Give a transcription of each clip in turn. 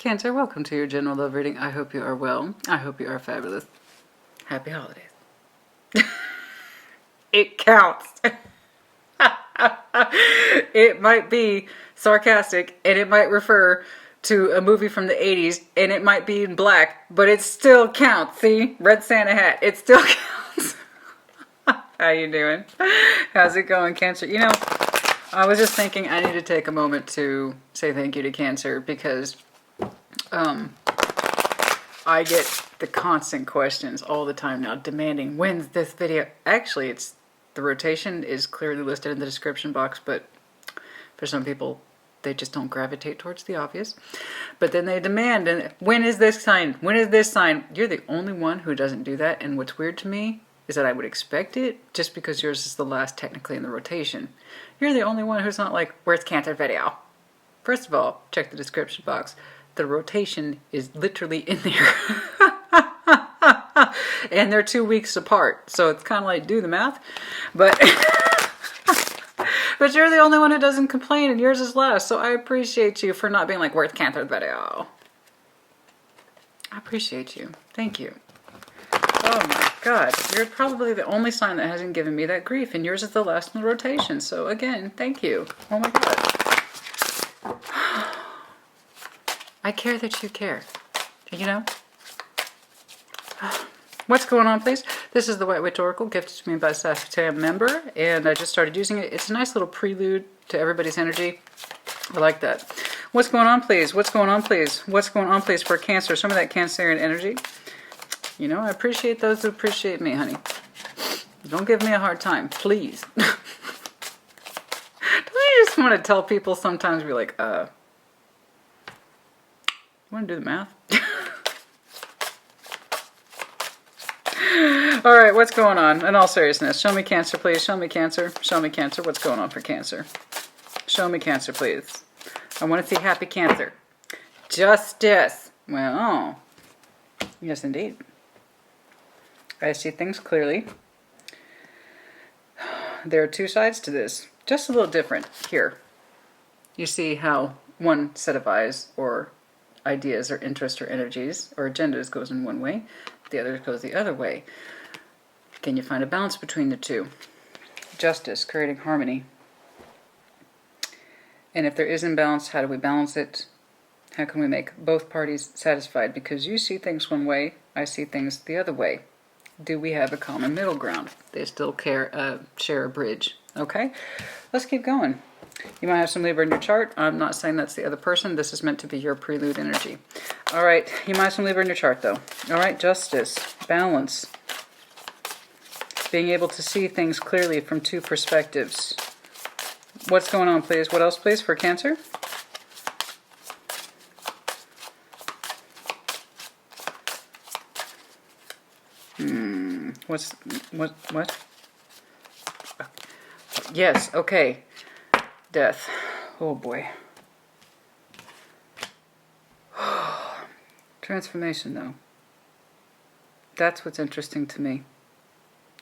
Cancer, welcome to your general love reading. I hope you are well. I hope you are fabulous. Happy holidays. It counts. It might be sarcastic and it might refer to a movie from the 80s and it might be in black, but it still counts. See? Red Santa hat. It still counts. How you doing? How's it going, Cancer? You know, I was just thinking I need to take a moment to say thank you to Cancer because I get the constant questions all the time now demanding, when's this video? Actually, the rotation is clearly listed in the description box, but for some people, they just don't gravitate towards the obvious. But then they demand, and when is this sign? When is this sign? You're the only one who doesn't do that, and what's weird to me is that I would expect it just because yours is the last technically in the rotation. You're the only one who's not like, where's Cancer video? First of all, check the description box. The rotation is literally in there. And they're 2 weeks apart. So it's kind of like, do the math. But but you're the only one who doesn't complain and yours is last. So I appreciate you for not being like, where's Cancer video? I appreciate you. Thank you. Oh my God. You're probably the only sign that hasn't given me that grief. And yours is the last in the rotation. So again, thank you. Oh my God. I care that you care, you know? What's going on, please? This is the White Witch Oracle, gifted to me by a Sassy member, and I just started using it. It's a nice little prelude to everybody's energy. I like that. What's going on, please? What's going on, please? What's going on, please, for Cancer? Some of that Cancerian energy. You know, I appreciate those who appreciate me, honey. Don't give me a hard time, please. Don't you just want to tell people sometimes, be like, you want to do the math? All right, what's going on? In all seriousness, show me Cancer, please. Show me Cancer. Show me Cancer. What's going on for Cancer? Show me Cancer, please. I want to see happy Cancer. Justice. Well, yes, indeed. I see things clearly. There are two sides to this. Just a little different here. You see how one set of eyes or ideas or interests or energies or agendas goes in one way, the other goes the other way. Can you find a balance between the two? Justice, creating harmony. And if there is imbalance, how do we balance it? How can we make both parties satisfied? Because you see things one way, I see things the other way. Do we have a common middle ground? They still share a bridge. Okay? Let's keep going. You might have some Libra in your chart. I'm not saying that's the other person. This is meant to be your prelude energy. All right. You might have some Libra in your chart, though. All right. Justice. Balance. Being able to see things clearly from two perspectives. What's going on, please? What else, please, for Cancer? What? Yes. Okay. Death. Oh boy. Transformation, though. That's what's interesting to me.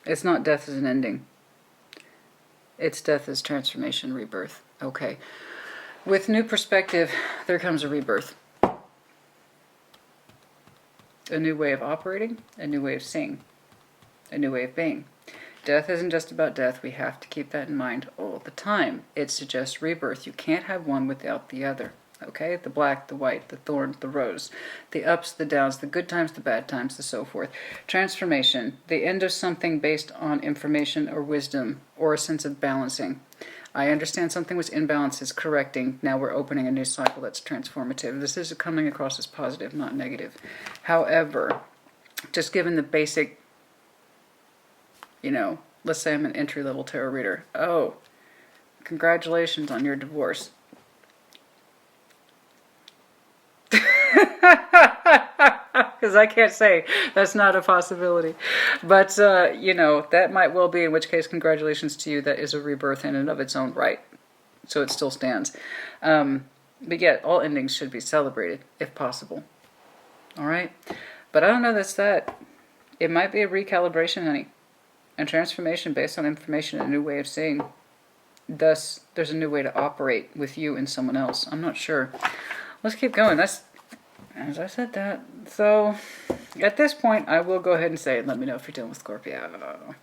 It's not death as an ending. It's death as transformation, rebirth. Okay. With new perspective, there comes a rebirth. A new way of operating, a new way of seeing, a new way of being. Death isn't just about death. We have to keep that in mind all the time. It suggests rebirth. You can't have one without the other. Okay? The black, the white, the thorn, the rose. The ups, the downs, the good times, the bad times, and so forth. Transformation. The end of something based on information or wisdom or a sense of balancing. I understand something was imbalanced is correcting. Now we're opening a new cycle that's transformative. This is coming across as positive, not negative. However, just given the basic, you know, let's say I'm an entry-level tarot reader. Oh, congratulations on your divorce. Because I can't say that's not a possibility. But, you know, that might well be, in which case, congratulations to you. That is a rebirth in and of its own right. So it still stands. But yet, all endings should be celebrated, if possible. All right? But I don't know that's that. It might be a recalibration, honey. And transformation based on information, a new way of seeing. Thus, there's a new way to operate with you and someone else. I'm not sure. Let's keep going. as I said that. So at this point, I will go ahead and say, let me know if you're dealing with Scorpio.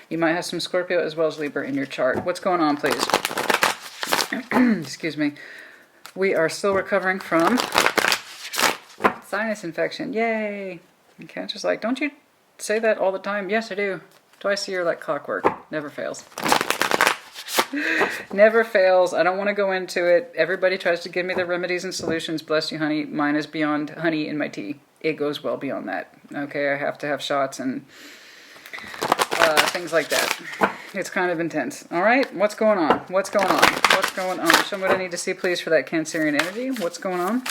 You might have some Scorpio as well as Libra in your chart. What's going on, please? Excuse me. We are still recovering from sinus infection. Yay! And Cancer's like, don't you say that all the time? Yes, I do. Twice a year like clockwork. Never fails. Never fails. I don't want to go into it. Everybody tries to give me the remedies and solutions. Bless you, honey. Mine is beyond honey in my tea. It goes well beyond that. Okay, I have to have shots and things like that. It's kind of intense. All right, what's going on? What's going on? What's going on? Show me what I need to see, please, for that Cancerian energy. What's going on?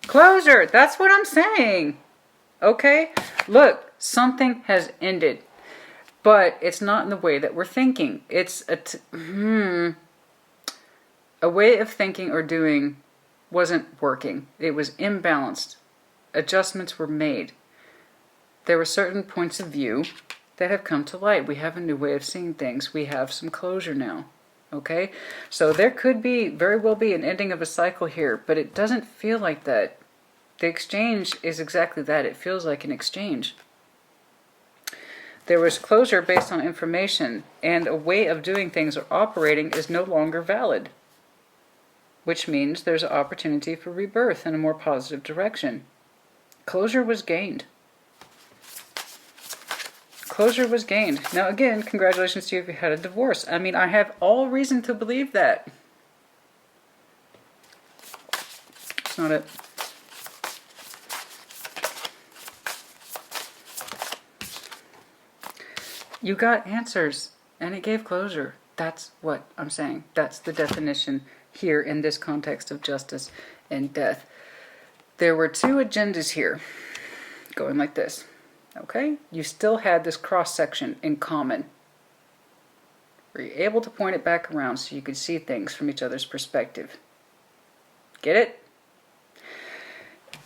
Closure. That's what I'm saying. Okay? Look, something has ended. But it's not in the way that we're thinking. It's a way of thinking or doing wasn't working. It was imbalanced. Adjustments were made. There were certain points of view that have come to light. We have a new way of seeing things. We have some closure now. Okay? So there could be, very well be, an ending of a cycle here, but it doesn't feel like that. The exchange is exactly that. It feels like an exchange. There was closure based on information, and a way of doing things or operating is no longer valid, which means there's an opportunity for rebirth in a more positive direction. Closure was gained. Closure was gained. Now again, congratulations to you if you had a divorce. I mean, I have all reason to believe that. It's not it. You got answers, and it gave closure. That's what I'm saying. That's the definition here in this context of justice and death. There were two agendas here, going like this. Okay? You still had this cross-section in common. Were you able to point it back around so you could see things from each other's perspective? Get it?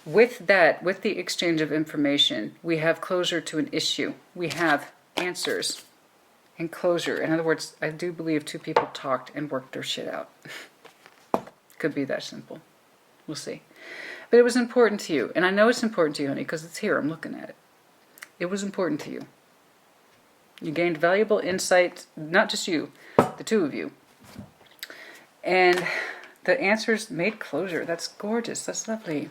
With that, with the exchange of information, we have closure to an issue. We have answers and closure. In other words, I do believe two people talked and worked their shit out. Could be that simple. We'll see. But it was important to you. And I know it's important to you, honey, because it's here. I'm looking at it. It was important to you. You gained valuable insight, not just you, the two of you. And the answers made closure. That's gorgeous. That's lovely.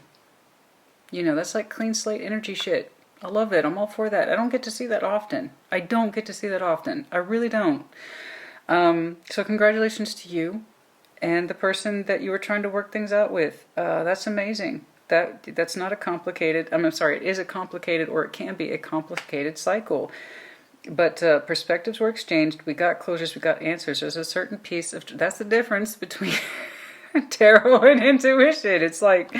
You know, that's like clean slate energy shit. I love it. I'm all for that. I don't get to see that often. I don't get to see that often. I really don't. So congratulations to you and the person that you were trying to work things out with. That's amazing. That's not a complicated, I'm sorry, it is a complicated, or it can be a complicated cycle. But perspectives were exchanged. We got closures. We got answers. There's a certain piece of, that's the difference between tarot and intuition. It's like,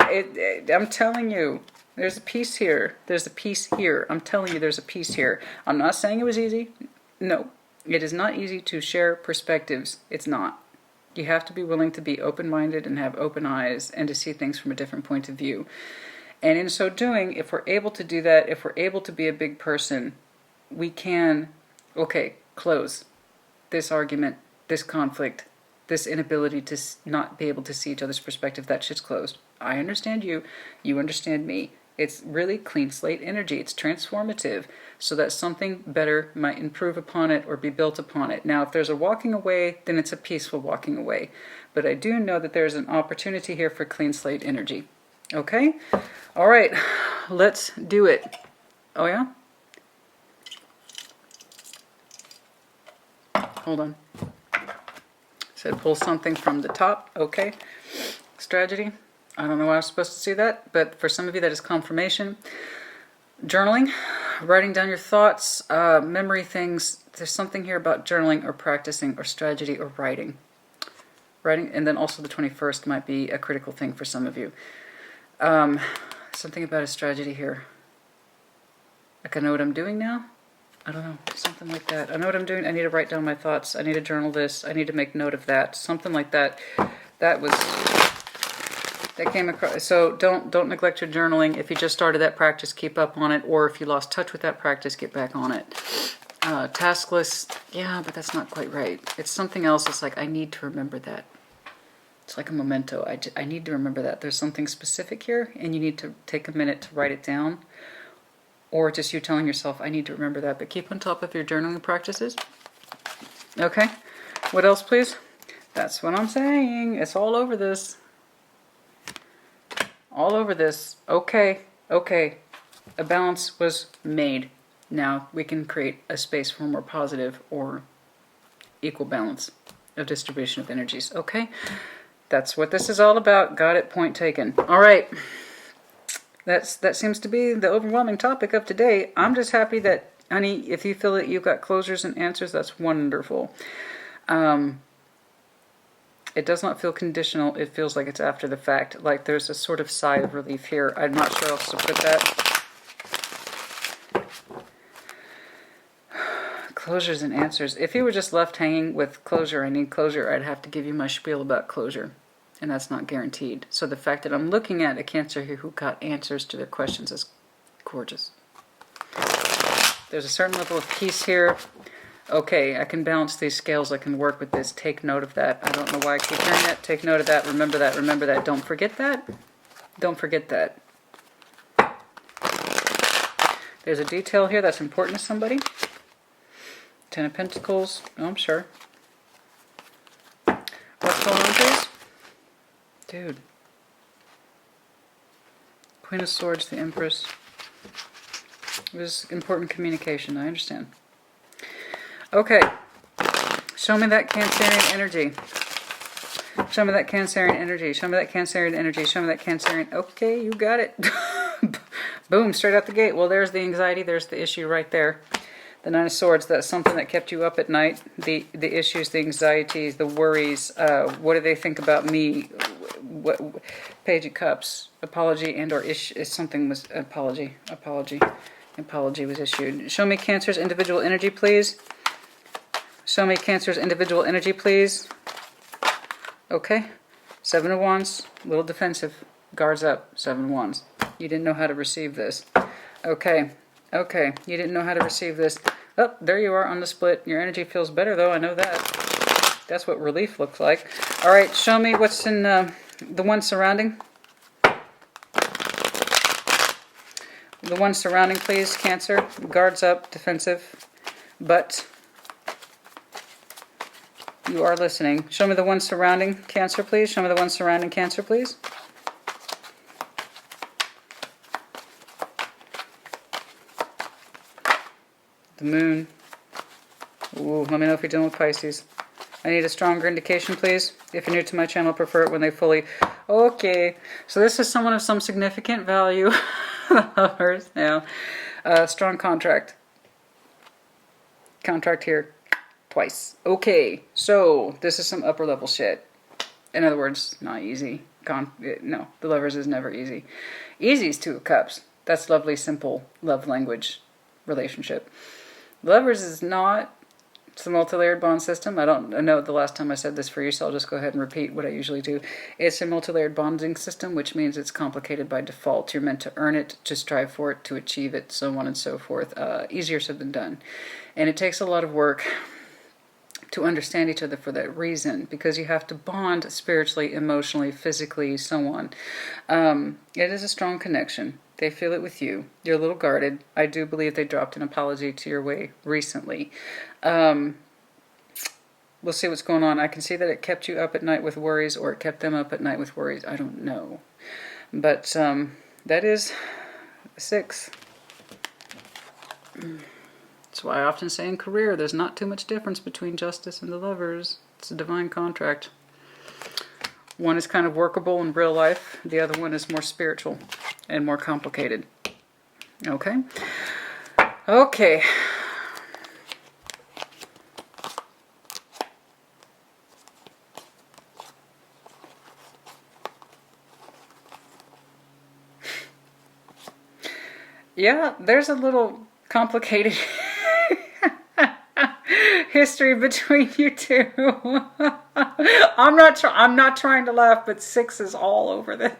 I'm telling you. There's a piece here. There's a piece here. I'm telling you there's a piece here. I'm not saying it was easy. No. It is not easy to share perspectives. It's not. You have to be willing to be open-minded and have open eyes and to see things from a different point of view. And in so doing, if we're able to do that, if we're able to be a big person, we can, okay, close this argument, this conflict, this inability to not be able to see each other's perspective. That shit's closed. I understand you. You understand me. It's really clean slate energy. It's transformative so that something better might improve upon it or be built upon it. Now, if there's a walking away, then it's a peaceful walking away. But I do know that there's an opportunity here for clean slate energy. Okay? All right. Let's do it. Oh, yeah? Hold on. Said pull something from the top. Okay. Strategy. I don't know why I was supposed to see that, but for some of you that is confirmation. Journaling, writing down your thoughts, memory things. There's something here about journaling or practicing or strategy or writing. Writing, and then also the 21st might be a critical thing for some of you. Something about a strategy here. Like I know what I'm doing now? I don't know, something like that. I know what I'm doing. I need to write down my thoughts. I need to journal this. I need to make note of that. Something like that. That came across. So don't neglect your journaling. If you just started that practice, keep up on it. Or if you lost touch with that practice, get back on it. Taskless, yeah, but that's not quite right. It's something else. It's like, I need to remember that. It's like a memento. I need to remember that. There's something specific here, and you need to take a minute to write it down. Or just you telling yourself, I need to remember that. But keep on top of your journaling practices. Okay? What else, please? That's what I'm saying. It's all over this. All over this. Okay. Okay. A balance was made. Now we can create a space for more positive or equal balance of distribution of energies. Okay? That's what this is all about. Got it. Point taken. All right. That seems to be the overwhelming topic of today. I'm just happy that, honey, if you feel that you've got closures and answers, that's wonderful. It does not feel conditional. It feels like it's after the fact. Like there's a sort of sigh of relief here. I'm not sure how else to put that. Closures and answers. If you were just left hanging with closure, I need closure, I'd have to give you my spiel about closure. And that's not guaranteed. So the fact that I'm looking at a Cancer here who got answers to their questions is gorgeous. There's a certain level of peace here. Okay, I can balance these scales. I can work with this. Take note of that. I don't know why I keep hearing that. Take note of that. Remember that. Remember that. Don't forget that. Don't forget that. There's a detail here that's important to somebody. Ten of Pentacles. Oh, I'm sure. What's going on, please? Dude. Queen of Swords, the Empress. It was important communication, I understand. Okay. Show me that Cancerian energy. Show me that Cancerian energy. Show me that Cancerian energy. Show me that Cancerian... Okay, you got it. Boom, straight out the gate. Well, there's the anxiety. There's the issue right there. The Nine of Swords, that's something that kept you up at night. The issues, the anxieties, the worries. What do they think about me? What, Page of Cups. Apology and or issue. Something was... Apology was issued. Show me Cancer's individual energy, please. Show me Cancer's individual energy, please. Okay. Seven of Wands. A little defensive. Guards up. Seven of Wands. You didn't know how to receive this. Okay. Okay. You didn't know how to receive this. Oh, there you are on the split. Your energy feels better, though. I know that. That's what relief looks like. All right. Show me what's in the one surrounding. The one surrounding, please, Cancer. Guards up. Defensive. But... you are listening. Show me the one surrounding Cancer, please. Show me the one surrounding Cancer, please. The Moon. Ooh, let me know if you're dealing with Pisces. I need a stronger indication, please. If you're new to my channel, I prefer it when they fully... Okay. So this is someone of some significant value. Lovers now. Strong contract. Contract here. Twice. Okay, so this is some upper level shit. In other words, not easy. No, the Lovers is never easy. Easy is Two of Cups. That's lovely, simple love language relationship. Lovers is not. It's a multi-layered bond system. I know the last time I said this for you, so I'll just go ahead and repeat what I usually do. It's a multi-layered bonding system, which means it's complicated by default. You're meant to earn it, to strive for it, to achieve it, so on and so forth. Easier said than done. And it takes a lot of work to understand each other for that reason, because you have to bond spiritually, emotionally, physically, so on. It is a strong connection. They feel it with you. You're a little guarded. I do believe they dropped an apology to your way recently. We'll see what's going on. I can see that it kept you up at night with worries, or it kept them up at night with worries. I don't know. But that is 6. That's why I often say in career, there's not too much difference between Justice and the Lovers. It's a divine contract. One is kind of workable in real life. The other one is more spiritual and more complicated. Okay? Okay. Yeah, there's a little complicated history between you two. I'm not trying to laugh, but 6 is all over this.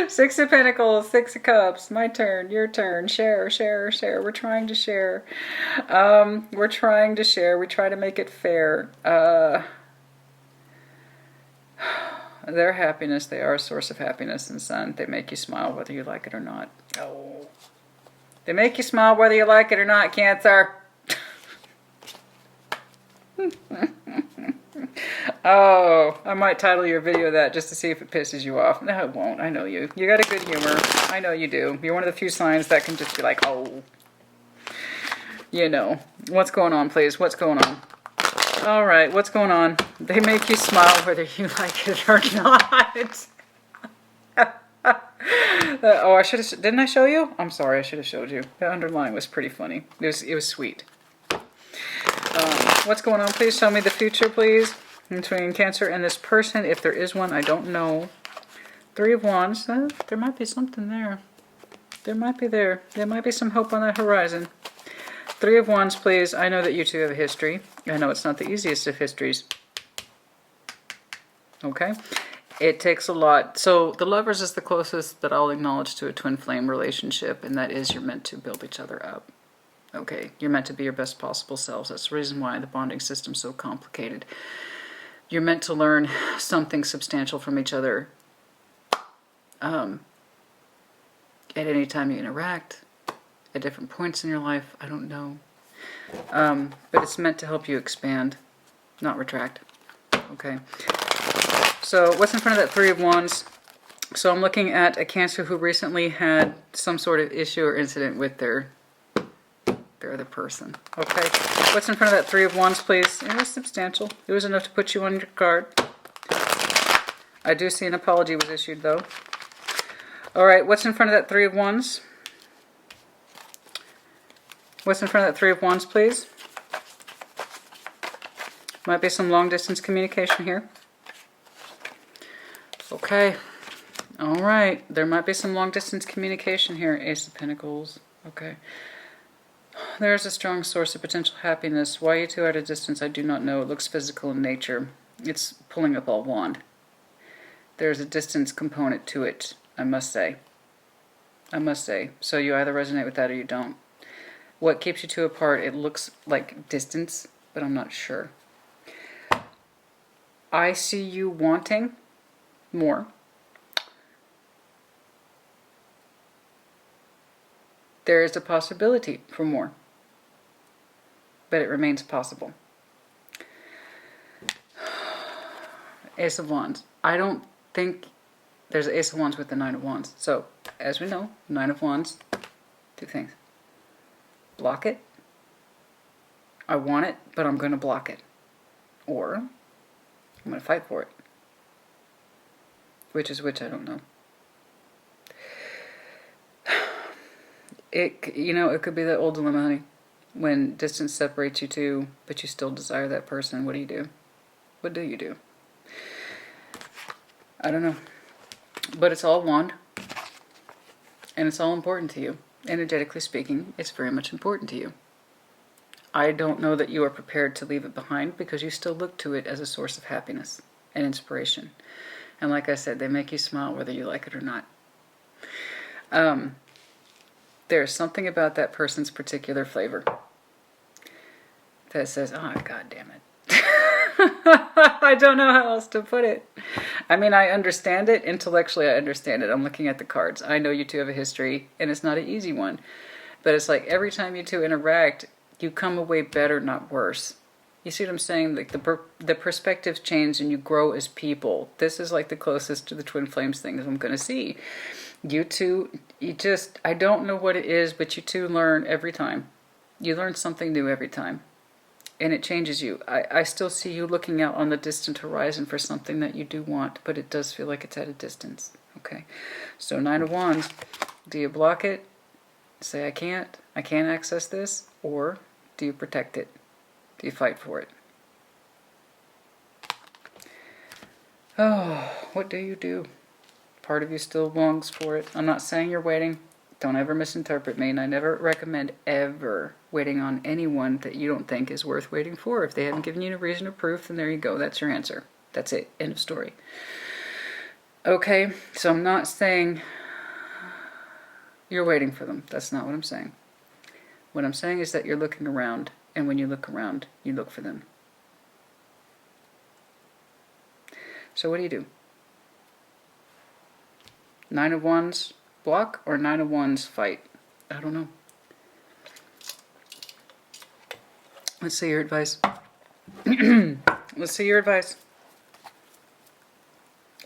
6 of Pentacles, 6 of Cups. My turn, your turn. Share, share, share. We're trying to share. We're trying to share. We try to make it fair. Their happiness, they are a source of happiness and sun. They make you smile whether you like it or not. Oh. They make you smile whether you like it or not, Cancer. Oh, I might title your video that just to see if it pisses you off. No, it won't. I know you. You got a good humor. I know you do. You're one of the few signs that can just be like, oh. You know. What's going on, please? What's going on? All right, what's going on? They make you smile whether you like it or not. Oh, I should have. Didn't I show you? I'm sorry, I should have showed you. The underline was pretty funny. It was sweet. What's going on? Please tell me the future, please. Between Cancer and this person, if there is one, I don't know. Three of Wands. There might be something there. There might be there. There might be some hope on that horizon. Three of Wands, please. I know that you two have a history. I know it's not the easiest of histories. Okay? It takes a lot. So the Lovers is the closest that I'll acknowledge to a twin flame relationship, and that is you're meant to build each other up. Okay? You're meant to be your best possible selves. That's the reason why the bonding system's so complicated. You're meant to learn something substantial from each other at any time you interact. At different points in your life, I don't know. But it's meant to help you expand, not retract. Okay. So what's in front of that Three of Wands? So I'm looking at a Cancer who recently had some sort of issue or incident with their other person. Okay. What's in front of that Three of Wands, please? It was substantial. It was enough to put you on your guard. I do see an apology was issued, though. All right. What's in front of that Three of Wands? What's in front of that Three of Wands, please? Might be some long-distance communication here. Okay. All right. There might be some long-distance communication here. Ace of Pentacles. Okay. There's a strong source of potential happiness. Why you two are at a distance, I do not know. It looks physical in nature. It's pulling up all wand. There's a distance component to it, I must say. I must say. So you either resonate with that or you don't. What keeps you two apart? It looks like distance, but I'm not sure. I see you wanting more. There is a possibility for more, but it remains possible. Ace of Wands. I don't think there's an Ace of Wands with the Nine of Wands. So, as we know, Nine of Wands, two things. Block it. I want it, but I'm going to block it. Or, I'm going to fight for it. Which is which, I don't know. It could be that old dilemma, honey. When distance separates you two, but you still desire that person, what do you do? What do you do? I don't know. But it's all wand. And it's all important to you. Energetically speaking, it's very much important to you. I don't know that you are prepared to leave it behind because you still look to it as a source of happiness and inspiration. And like I said, they make you smile whether you like it or not. There's something about that person's particular flavor that says, oh, God damn it. I don't know how else to put it. I mean, I understand it. Intellectually, I understand it. I'm looking at the cards. I know you two have a history, and it's not an easy one. But it's like every time you two interact, you come away better, not worse. You see what I'm saying? Like the perspectives change and you grow as people. This is like the closest to the twin flames thing as I'm going to see. You two, I don't know what it is, but you two learn every time. You learn something new every time. And it changes you. I still see you looking out on the distant horizon for something that you do want, but it does feel like it's at a distance. Okay. So Nine of Wands. Do you block it? Say, I can't access this? Or do you protect it? Do you fight for it? Oh, what do you do? Part of you still longs for it. I'm not saying you're waiting. Don't ever misinterpret me. And I never recommend ever waiting on anyone that you don't think is worth waiting for. If they haven't given you a reason or proof, then there you go. That's your answer. That's it. End of story. Okay, so I'm not saying you're waiting for them. That's not what I'm saying. What I'm saying is that you're looking around. And when you look around, you look for them. So what do you do? 9 of Wands block or 9 of Wands fight? I don't know. Let's see your advice. Let's see your advice.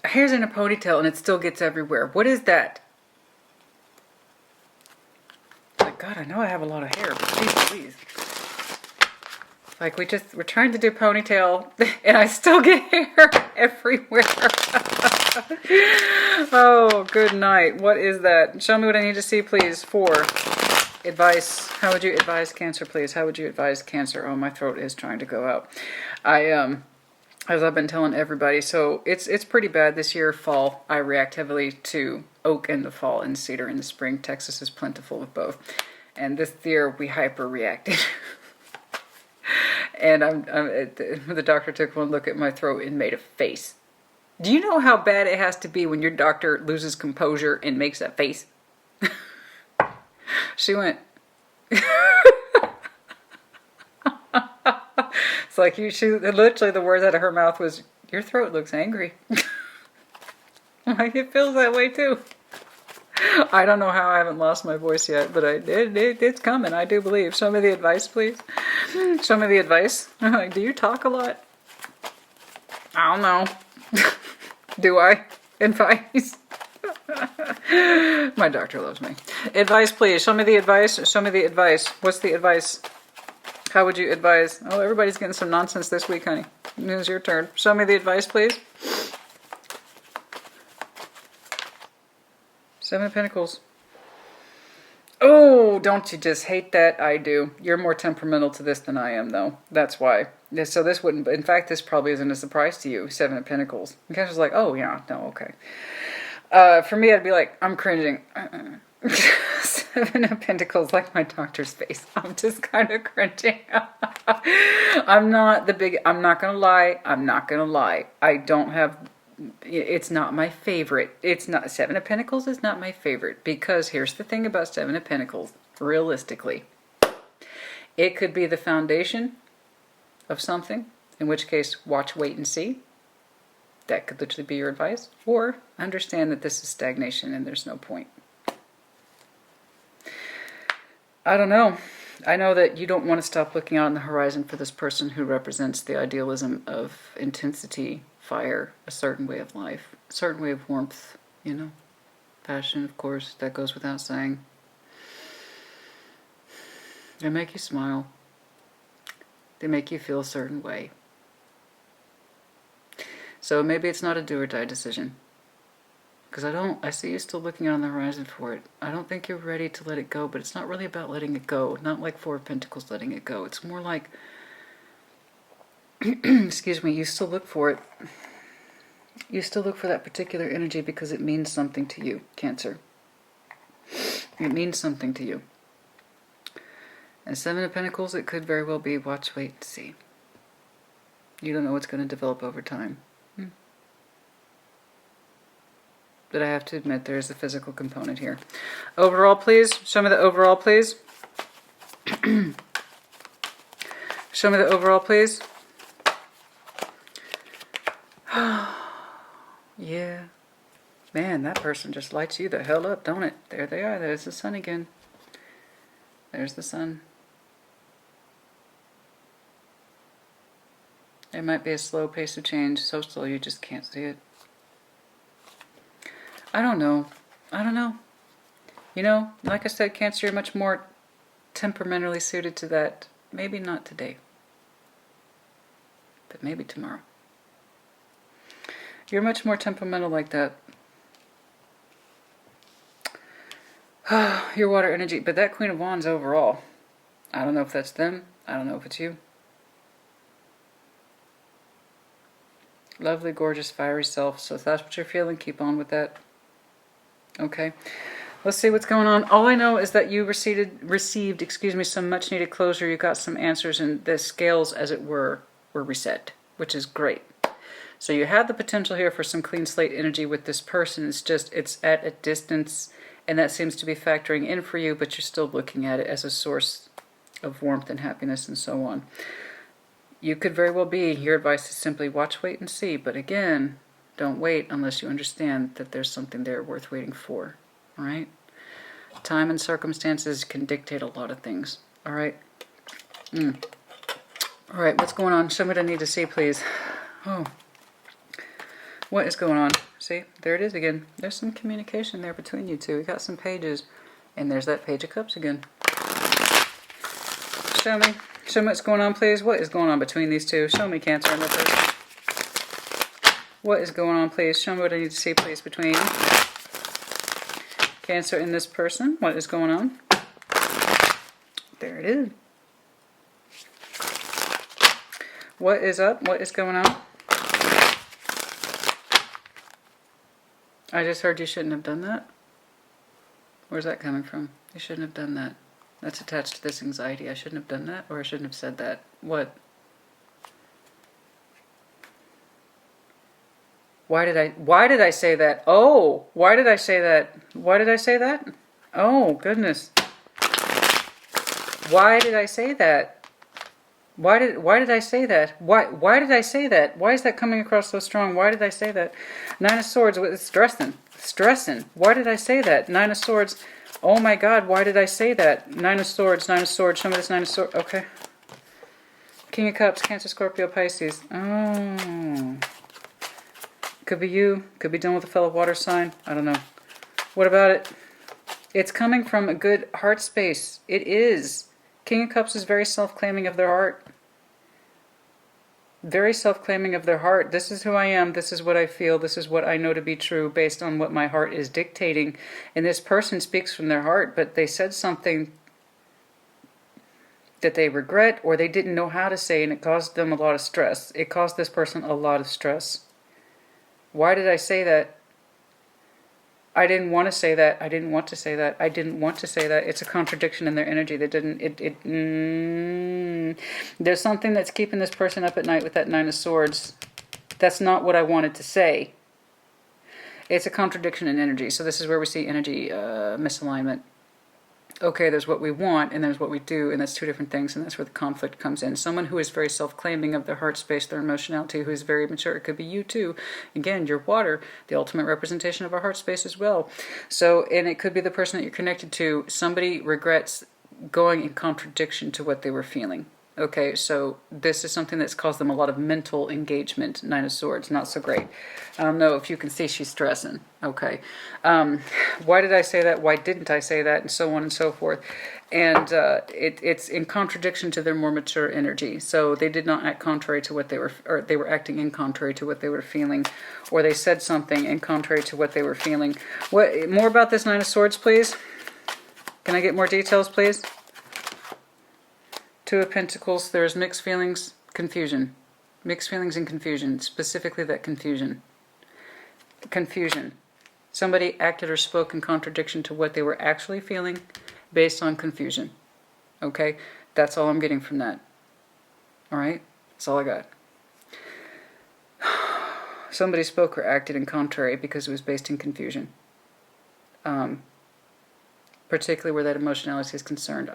Hair's in a ponytail and it still gets everywhere. What is that? Like, God, I know I have a lot of hair, but please. Like, we're trying to do ponytail and I still get hair everywhere. Oh, good night. What is that? Show me what I need to see, please. 4. Advice. How would you advise Cancer, please? How would you advise Cancer? Oh, my throat is trying to go out. As I've been telling everybody, so it's pretty bad this year. Fall, I react heavily to oak in the fall and cedar in the spring. Texas is plentiful of both. And this year we hyper reacted. And the doctor took one look at my throat and made a face. Do you know how bad it has to be when your doctor loses composure and makes that face? She went. It's like she literally, the words out of her mouth was, "Your throat looks angry." Like, it feels that way too. I don't know how I haven't lost my voice yet, but it's coming, I do believe. Show me the advice, please. Show me the advice. Like, do you talk a lot? I don't know. Do I? Advice? My doctor loves me. Advice, please. Show me the advice. Show me the advice. What's the advice? How would you advise? Oh, everybody's getting some nonsense this week, honey. It's your turn. Show me the advice, please. 7 of Pentacles. Oh, don't you just hate that? I do. You're more temperamental to this than I am, though. That's why. So this wouldn't, in fact, this probably isn't a surprise to you. 7 of Pentacles. You guys was like, oh, yeah, no, okay. For me, I'd be like, I'm cringing. 7 of Pentacles, like my doctor's face. I'm just kind of cringing. I'm not gonna lie. I don't have, it's not my favorite. It's not, 7 of Pentacles is not my favorite, because here's the thing about 7 of Pentacles, realistically. It could be the foundation of something, in which case, watch, wait, and see. That could literally be your advice. Or understand that this is stagnation and there's no point. I don't know. I know that you don't want to stop looking out on the horizon for this person who represents the idealism of intensity, fire, a certain way of life, a certain way of warmth, you know. Passion, of course, that goes without saying. They make you smile. They make you feel a certain way. So maybe it's not a do or die decision. Because I see you still looking on the horizon for it. I don't think you're ready to let it go, but it's not really about letting it go. Not like 4 of Pentacles letting it go. It's more like, excuse me, you still look for it. You still look for that particular energy because it means something to you, Cancer. It means something to you. And 7 of Pentacles, it could very well be watch, wait, and see. You don't know what's going to develop over time. But I have to admit there is a physical component here. Overall, please. Show me the overall, please. Show me the overall, please. Yeah. Man, that person just lights you the hell up, don't it? There they are. There's the sun again. There's the sun. There might be a slow pace of change. So slow you just can't see it. I don't know. You know, like I said, Cancer, you're much more temperamentally suited to that. Maybe not today, but maybe tomorrow. You're much more temperamental like that. Your water energy, but that Queen of Wands overall, I don't know if that's them. I don't know if it's you. Lovely, gorgeous, fiery self. So if that's what you're feeling, keep on with that. Okay, let's see what's going on. All I know is that you received, some much needed closure. You got some answers, and the scales, as it were reset, which is great. So you have the potential here for some clean slate energy with this person. It's at a distance, and that seems to be factoring in for you, but you're still looking at it as a source of warmth and happiness and so on. You could very well be, your advice is simply watch, wait, and see. But again, Don't wait unless you understand that there's something there worth waiting for. All right? Time and circumstances can dictate a lot of things. All right? All right, what's going on? Show me what I need to see, please. Oh. What is going on? See, there it is again. There's some communication there between you two. We got some pages. And there's that Page of Cups again. Show me. Show me what's going on, please. What is going on between these two? Show me, Cancer and the person. What is going on, please? Show me what I need to see, please, between Cancer and this person. What is going on? There it is. What is up? What is going on? I just heard you shouldn't have done that. Where's that coming from? You shouldn't have done that. That's attached to this anxiety. I shouldn't have done that, or I shouldn't have said that. What? Why did I say that? Oh, why did I say that? Why did I say that? Oh, goodness. Why did I say that? Why did I say that? Why did I say that? Why is that coming across so strong? Why did I say that? Nine of Swords, it's stressing. Stressing. Why did I say that? Nine of Swords. Oh my God, why did I say that? Nine of Swords, Nine of Swords. Show me this Nine of Swords. Okay. King of Cups, Cancer, Scorpio, Pisces. Oh. Could be you. Could be done with a fellow water sign. I don't know. What about it? It's coming from a good heart space. It is. King of Cups is very self-claiming of their heart. Very self-claiming of their heart. This is who I am. This is what I feel. This is what I know to be true based on what my heart is dictating. And this person speaks from their heart, but they said something that they regret or they didn't know how to say, and it caused them a lot of stress. It caused this person a lot of stress. Why did I say that? I didn't want to say that. I didn't want to say that. I didn't want to say that. It's a contradiction in their energy. They didn't. There's something that's keeping this person up at night with that Nine of Swords. That's not what I wanted to say. It's a contradiction in energy. So this is where we see energy misalignment. Okay, there's what we want and there's what we do, and that's two different things, and that's where the conflict comes in. Someone who is very self-claiming of their heart space, their emotionality, who is very mature. It could be you too. Again, you're water, the ultimate representation of our heart space as well. So, and it could be the person that you're connected to. Somebody regrets going in contradiction to what they were feeling. Okay, so this is something that's caused them a lot of mental engagement. Nine of Swords, not so great. I don't know if you can see she's stressing. Okay. Why did I say that? Why didn't I say that? And so on and so forth. And it's in contradiction to their more mature energy. So they did not act contrary to what they were, or they were acting in contrary to what they were feeling. Or they said something in contrary to what they were feeling. What more about this Nine of Swords, please? Can I get more details, please? Two of Pentacles, there's mixed feelings, confusion. Mixed feelings and confusion, specifically that confusion. Confusion. Somebody acted or spoke in contradiction to what they were actually feeling based on confusion. Okay? That's all I'm getting from that. Alright? That's all I got. Somebody spoke or acted in contrary because it was based in confusion. Particularly where that emotionality is concerned.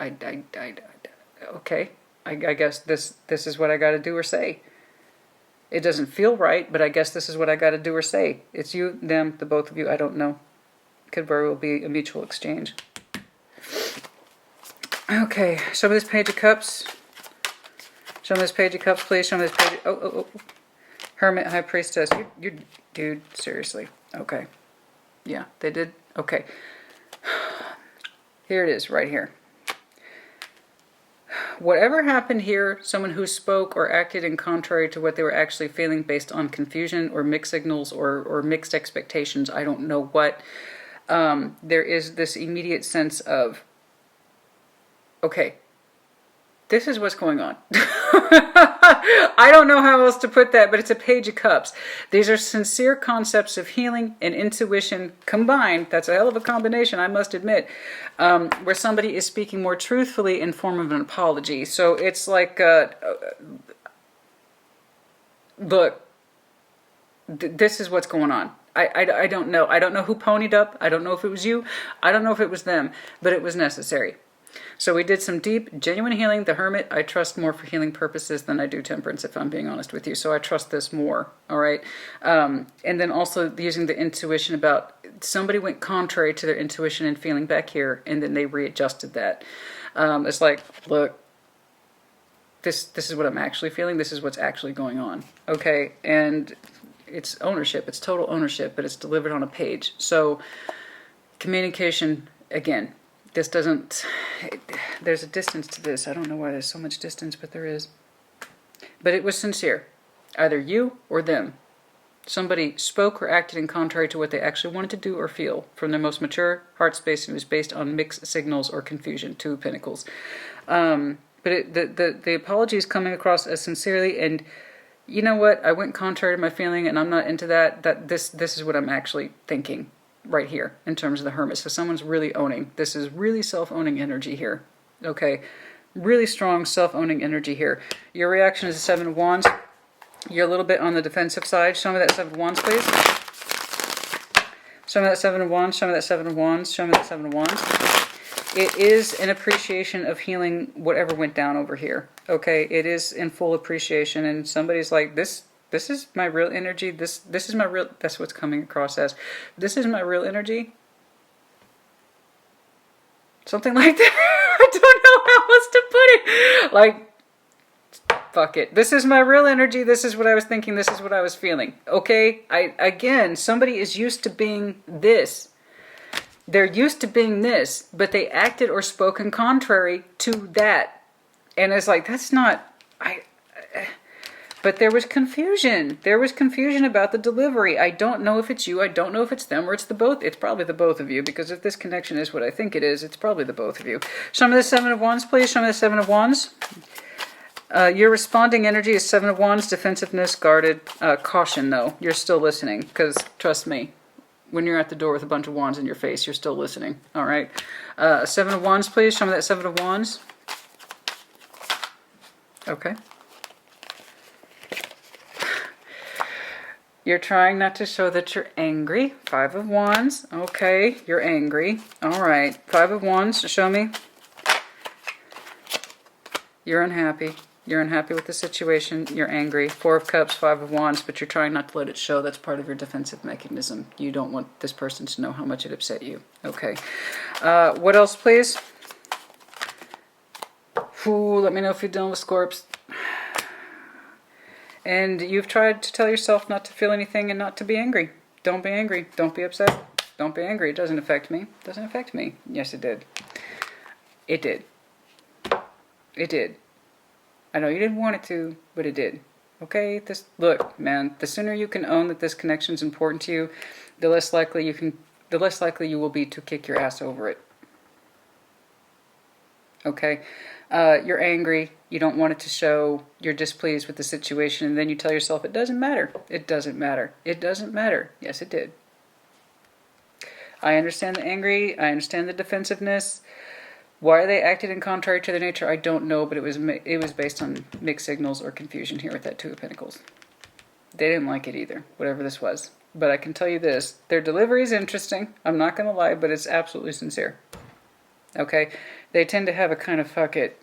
Okay, I guess this is what I got to do or say. It doesn't feel right, but I guess this is what I got to do or say. It's you, them, the both of you. I don't know. Could very well be a mutual exchange. Okay, show me this Page of Cups. Show me this Page of Cups, please. Show me this Page of... Oh. Hermit, High Priestess. You dude, seriously. Okay. Yeah, they did. Okay. Here it is, right here. Whatever happened here, someone who spoke or acted in contrary to what they were actually feeling based on confusion or mixed signals or mixed expectations, I don't know what, there is this immediate sense of, okay, this is what's going on. I don't know how else to put that, but it's a Page of Cups. These are sincere concepts of healing and intuition combined. That's a hell of a combination, I must admit, where somebody is speaking more truthfully in form of an apology. So it's like, look, this is what's going on. I don't know. I don't know who ponied up. I don't know if it was you. I don't know if it was them, but it was necessary. So we did some deep, genuine healing. The Hermit, I trust more for healing purposes than I do Temperance, if I'm being honest with you. So I trust this more, all right? And then also using the intuition about somebody went contrary to their intuition and feeling back here, and then they readjusted that. It's like, look, this is what I'm actually feeling. This is what's actually going on, okay? And it's ownership. It's total ownership, but it's delivered on a page. So communication, again, this doesn't, there's a distance to this. I don't know why there's so much distance, but there is. But it was sincere. Either you or them. Somebody spoke or acted in contrary to what they actually wanted to do or feel from their most mature heart space, and it was based on mixed signals or confusion. 2 of Pentacles. But the apology is coming across as sincerely, and you know what? I went contrary to my feeling, and I'm not into that. This is what I'm actually thinking right here in terms of the Hermit. So someone's really owning. This is really self-owning energy here. Okay, really strong self-owning energy here. Your reaction is the 7 of Wands. You're a little bit on the defensive side. Show me that 7 of Wands, please. Show me that 7 of Wands. Show me that 7 of Wands. Show me that 7 of Wands. It is an appreciation of healing whatever went down over here. Okay, it is in full appreciation, and somebody's like, this is my real energy. This is my real, that's what's coming across as. This is my real energy. Something like that. I don't know how else to put it. Like, fuck it. This is my real energy. This is what I was thinking. This is what I was feeling. Okay? Again, somebody is used to being this. They're used to being this, but they acted or spoken contrary to that. And it's like, that's not, but there was confusion. There was confusion about the delivery. I don't know if it's you. I don't know if it's them or it's the both. It's probably the both of you, because if this connection is what I think it is, it's probably the both of you. Show me the 7 of Wands, please. Show me the 7 of Wands. Your responding energy is 7 of Wands, defensiveness, guarded, caution though. You're still listening, because trust me, when you're at the door with a bunch of wands in your face, you're still listening. All right. 7 of Wands, please. Show me that 7 of Wands. Okay. You're trying not to show that you're angry. 5 of Wands. Okay, you're angry. All right. 5 of Wands, show me. You're unhappy. You're unhappy with the situation. You're angry. 4 of Cups, 5 of Wands, but you're trying not to let it show. That's part of your defensive mechanism. You don't want this person to know how much it upset you. Okay. What else, please? Ooh, let me know if you're dealing with Scorps. And you've tried to tell yourself not to feel anything and not to be angry. Don't be angry. Don't be upset. Don't be angry. It doesn't affect me. It doesn't affect me. Yes, it did. It did. It did. I know you didn't want it to, but it did. Okay? Look, man, the sooner you can own that this connection is important to you, the less likely you will be to kick your ass over it. Okay? You're angry, you don't want it to show, you're displeased with the situation, and then you tell yourself, it doesn't matter. It doesn't matter. It doesn't matter. Yes, it did. I understand the angry, I understand the defensiveness. Why they acted in contrary to their nature, I don't know, but it was based on mixed signals or confusion here with that 2 of Pentacles. They didn't like it either, whatever this was. But I can tell you this, their delivery is interesting, I'm not going to lie, but it's absolutely sincere. Okay? They tend to have a kind of fuck it.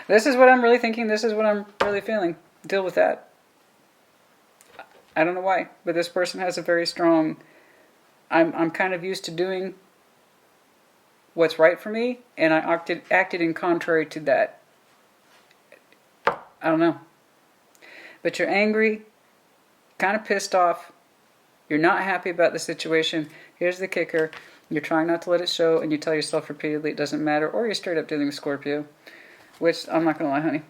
This is what I'm really thinking. This is what I'm really feeling. Deal with that. I don't know why, but this person has a very strong, I'm kind of used to doing what's right for me, and I acted in contrary to that. I don't know. But you're angry, kind of pissed off. You're not happy about the situation. Here's the kicker. You're trying not to let it show, and you tell yourself repeatedly it doesn't matter, or you're straight up dealing with Scorpio, which I'm not going to lie, honey.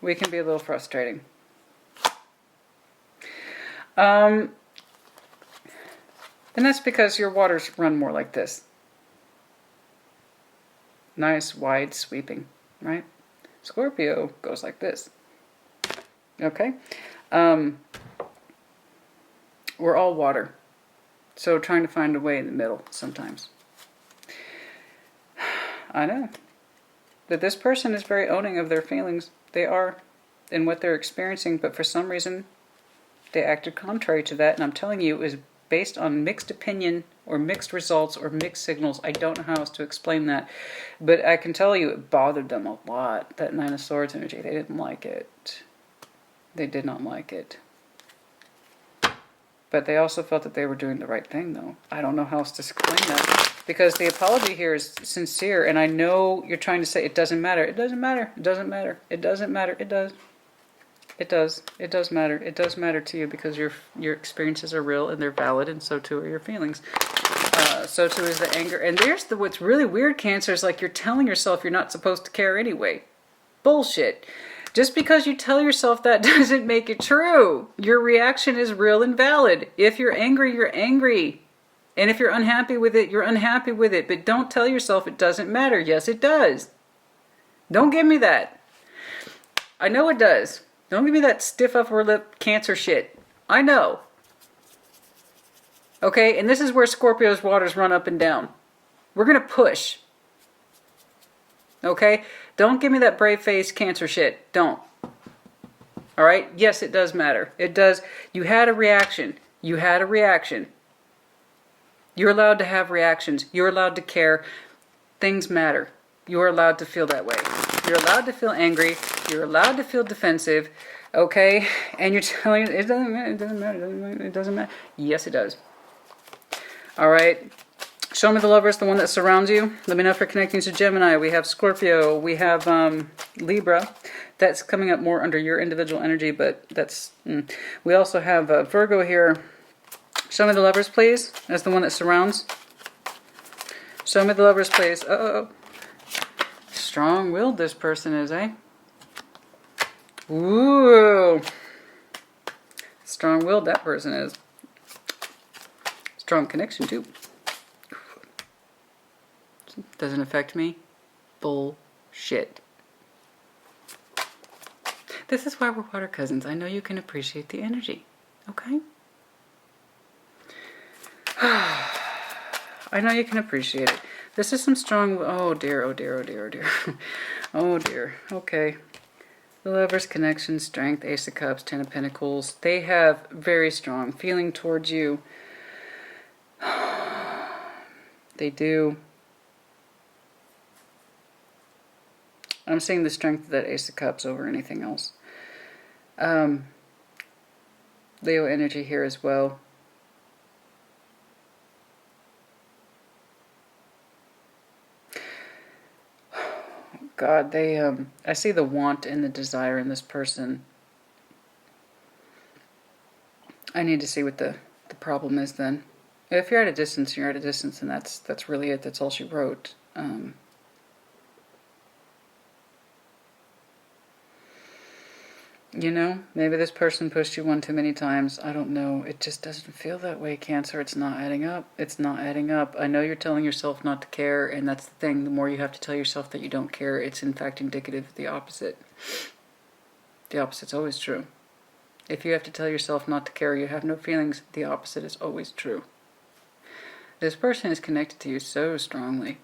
We can be a little frustrating. And that's because your waters run more like this. Nice, wide, sweeping, right? Scorpio goes like this. Okay? We're all water. So trying to find a way in the middle sometimes. I know. But this person is very owning of their feelings. They are, and what they're experiencing, but for some reason they acted contrary to that, and I'm telling you, it was based on mixed opinion or mixed results or mixed signals. I don't know how else to explain that. But I can tell you it bothered them a lot, that Nine of Swords energy. They didn't like it. They did not like it. But they also felt that they were doing the right thing, though. I don't know how else to explain that. Because the apology here is sincere, and I know you're trying to say it doesn't matter. It doesn't matter. It doesn't matter. It doesn't matter. It does. It does. It does matter. It does matter to you because your experiences are real and they're valid, and so too are your feelings. So too is the anger. And there's what's really weird, Cancer, is like you're telling yourself you're not supposed to care anyway. Bullshit. Just because you tell yourself that doesn't make it true. Your reaction is real and valid. If you're angry, you're angry. And if you're unhappy with it, you're unhappy with it. But don't tell yourself it doesn't matter. Yes, it does. Don't give me that. I know it does. Don't give me that stiff upper lip Cancer shit. I know. Okay, and this is where Scorpio's waters run up and down. We're going to push. Okay? Don't give me that brave face Cancer shit. Don't. All right? Yes, it does matter. It does. You had a reaction. You had a reaction. You're allowed to have reactions. You're allowed to care. Things matter. You're allowed to feel that way. You're allowed to feel angry. You're allowed to feel defensive. Okay? And you're telling it doesn't matter. It doesn't matter. It doesn't matter. It doesn't matter. Yes, it does. All right? Show me the lovers, the one that surrounds you. Let me know if you're connecting to Gemini. We have Scorpio. We have Libra. That's coming up more under your individual energy, but that's... We also have Virgo here. Show me the lovers, please, as the one that surrounds. Show me the lovers, please. Uh-oh. Strong-willed this person is, eh? Ooh. Strong-willed that person is. Strong connection, too. Doesn't affect me. Bullshit. This is why we're water cousins. I know you can appreciate the energy. Okay? I know you can appreciate it. This is some strong... Oh dear, oh dear, oh dear, oh dear. Oh dear. Okay. The Lovers, connection, strength, Ace of Cups, Ten of Pentacles. They have very strong feeling towards you. They do. I'm seeing the strength of that Ace of Cups over anything else. Leo energy here as well. God, they, I see the want and the desire in this person. I need to see what the problem is then. If you're at a distance, you're at a distance, and that's really it. That's all she wrote. You know, maybe this person pushed you one too many times. I don't know. It just doesn't feel that way, Cancer. It's not adding up. It's not adding up. I know you're telling yourself not to care, and that's the thing. The more you have to tell yourself that you don't care, it's in fact indicative of the opposite. The opposite's always true. If you have to tell yourself not to care, you have no feelings, the opposite is always true. This person is connected to you so strongly.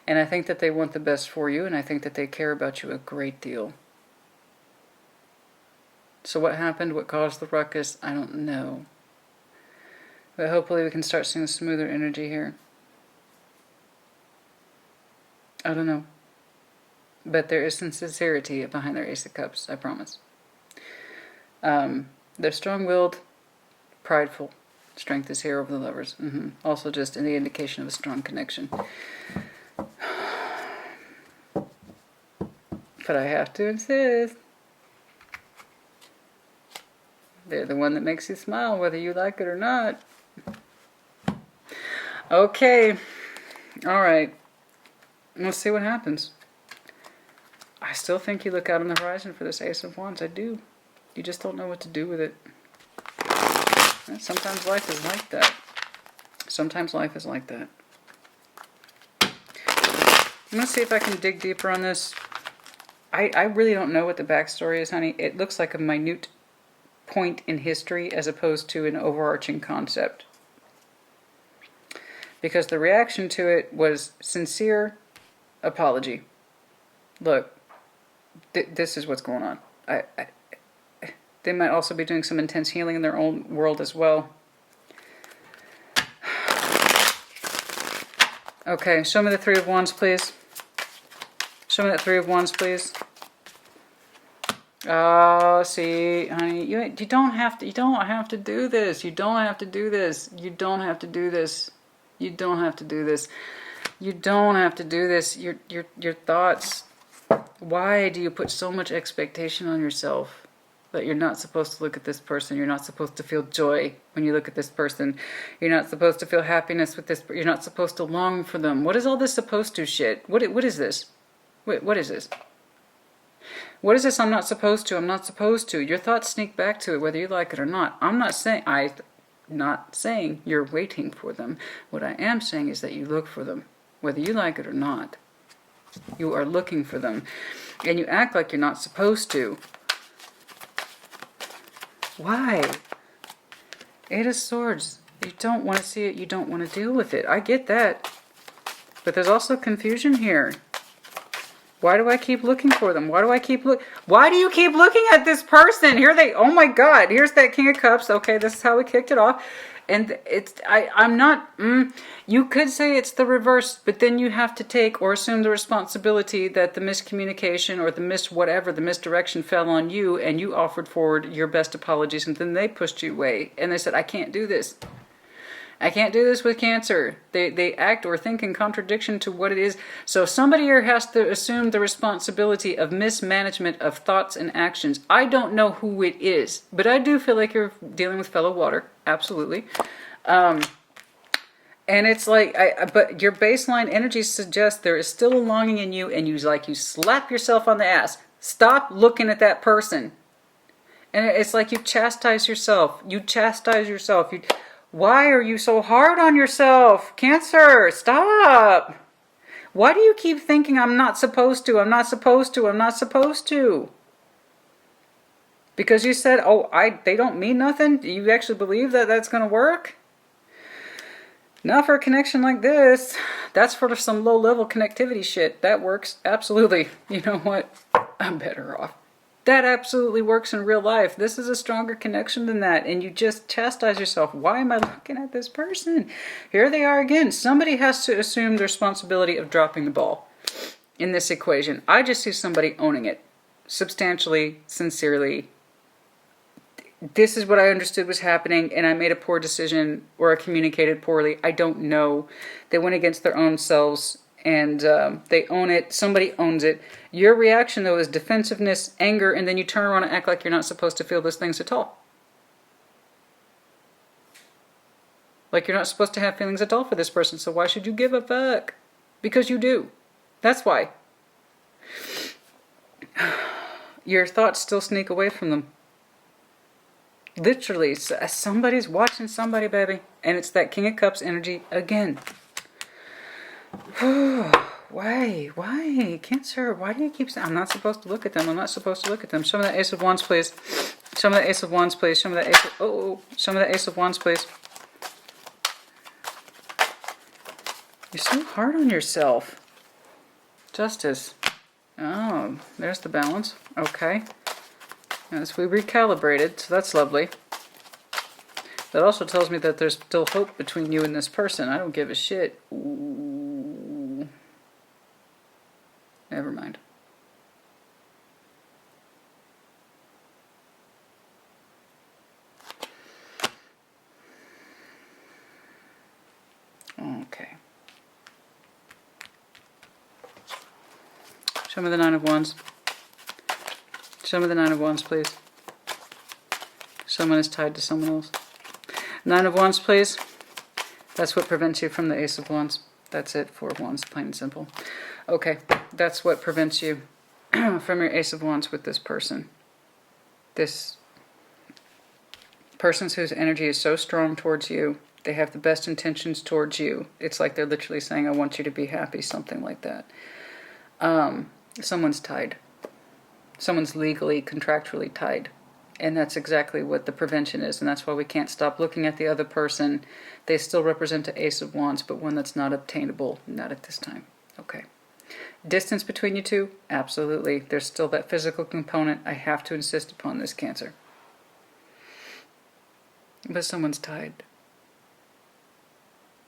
And I think that they want the best for you, and I think that they care about you a great deal. So what happened? What caused the ruckus? I don't know. But hopefully we can start seeing smoother energy here. I don't know. But there is some sincerity behind their Ace of Cups, I promise. They're strong-willed, prideful. Strength is here over the Lovers. Also just the indication of a strong connection. But I have to insist. They're the one that makes you smile, whether you like it or not. Okay. Alright. Let's see what happens. I still think you look out on the horizon for this Ace of Wands. I do. You just don't know what to do with it. Sometimes life is like that. Sometimes life is like that. I'm going to see if I can dig deeper on this. I really don't know what the backstory is, honey. It looks like a minute point in history as opposed to an overarching concept. Because the reaction to it was sincere apology. Look, this is what's going on. They might also be doing some intense healing in their own world as well. Okay, show me the Three of Wands, please. Show me that Three of Wands, please. Oh, see, honey, you don't have to do this. You don't have to do this. You don't have to do this. You don't have to do this. You don't have to do this. Your thoughts. Why do you put so much expectation on yourself that you're not supposed to look at this person? You're not supposed to feel joy when you look at this person. You're not supposed to feel happiness with this. You're not supposed to long for them. What is all this supposed to shit? What is this? What is this? What is this? I'm not supposed to. I'm not supposed to. Your thoughts sneak back to it whether you like it or not. I'm not saying you're waiting for them. What I am saying is that you look for them whether you like it or not. You are looking for them. And you act like you're not supposed to. Why? Eight of Swords. You don't want to see it. You don't want to deal with it. I get that. But there's also confusion here. Why do I keep looking for them? Why do you keep looking at this person? Here they, oh my God, here's that King of Cups. Okay, this is how we kicked it off. And you could say it's the reverse, but then you have to take or assume the responsibility that the miscommunication or the misdirection fell on you, and you offered forward your best apologies, and then they pushed you away. And they said, I can't do this. I can't do this with Cancer. They act or think in contradiction to what it is. So somebody here has to assume the responsibility of mismanagement of thoughts and actions. I don't know who it is, but I do feel like you're dealing with fellow water. Absolutely. And it's like, but your baseline energy suggests there is still a longing in you, and you slap yourself on the ass. Stop looking at that person. And it's like you chastise yourself. Why are you so hard on yourself? Cancer, stop. Why do you keep thinking I'm not supposed to, I'm not supposed to, I'm not supposed to? Because you said, they don't mean nothing? Do you actually believe that that's going to work? Not for a connection like this. That's for some low-level connectivity shit. That works, absolutely. You know what? I'm better off. That absolutely works in real life. This is a stronger connection than that. And you just chastise yourself. Why am I looking at this person? Here they are again. Somebody has to assume the responsibility of dropping the ball in this equation. I just see somebody owning it. Substantially, sincerely. This is what I understood was happening, and I made a poor decision, or I communicated poorly. I don't know. They went against their own selves, and they own it. Somebody owns it. Your reaction, though, is defensiveness, anger, and then you turn around and act like you're not supposed to feel those things at all. Like you're not supposed to have feelings at all for this person, so why should you give a fuck? Because you do. That's why. Your thoughts still sneak away from them. Literally, somebody's watching somebody, baby. And it's that King of Cups energy again. Why? Cancer, why do you keep saying, I'm not supposed to look at them, I'm not supposed to look at them. Show me that Ace of Wands, please. Show me that Ace of Wands, please. Show me that Ace of, show me that Ace of Wands, please. You're so hard on yourself. Justice. Oh, there's the balance. Okay. As we recalibrated, so that's lovely. That also tells me that there's still hope between you and this person. I don't give a shit. Ooh. Never mind. Okay. Show me the Nine of Wands. Show me the Nine of Wands, please. Someone is tied to someone else. Nine of Wands, please. That's what prevents you from the Ace of Wands. That's it. Four of Wands, plain and simple. Okay, that's what prevents you from your Ace of Wands with this person. This person whose energy is so strong towards you. They have the best intentions towards you. It's like they're literally saying, I want you to be happy, something like that. Someone's tied. Someone's legally, contractually tied. And that's exactly what the prevention is. And that's why we can't stop looking at the other person. They still represent an Ace of Wands, but one that's not obtainable. Not at this time. Okay. Distance between you two? Absolutely. There's still that physical component. I have to insist upon this, Cancer. But someone's tied.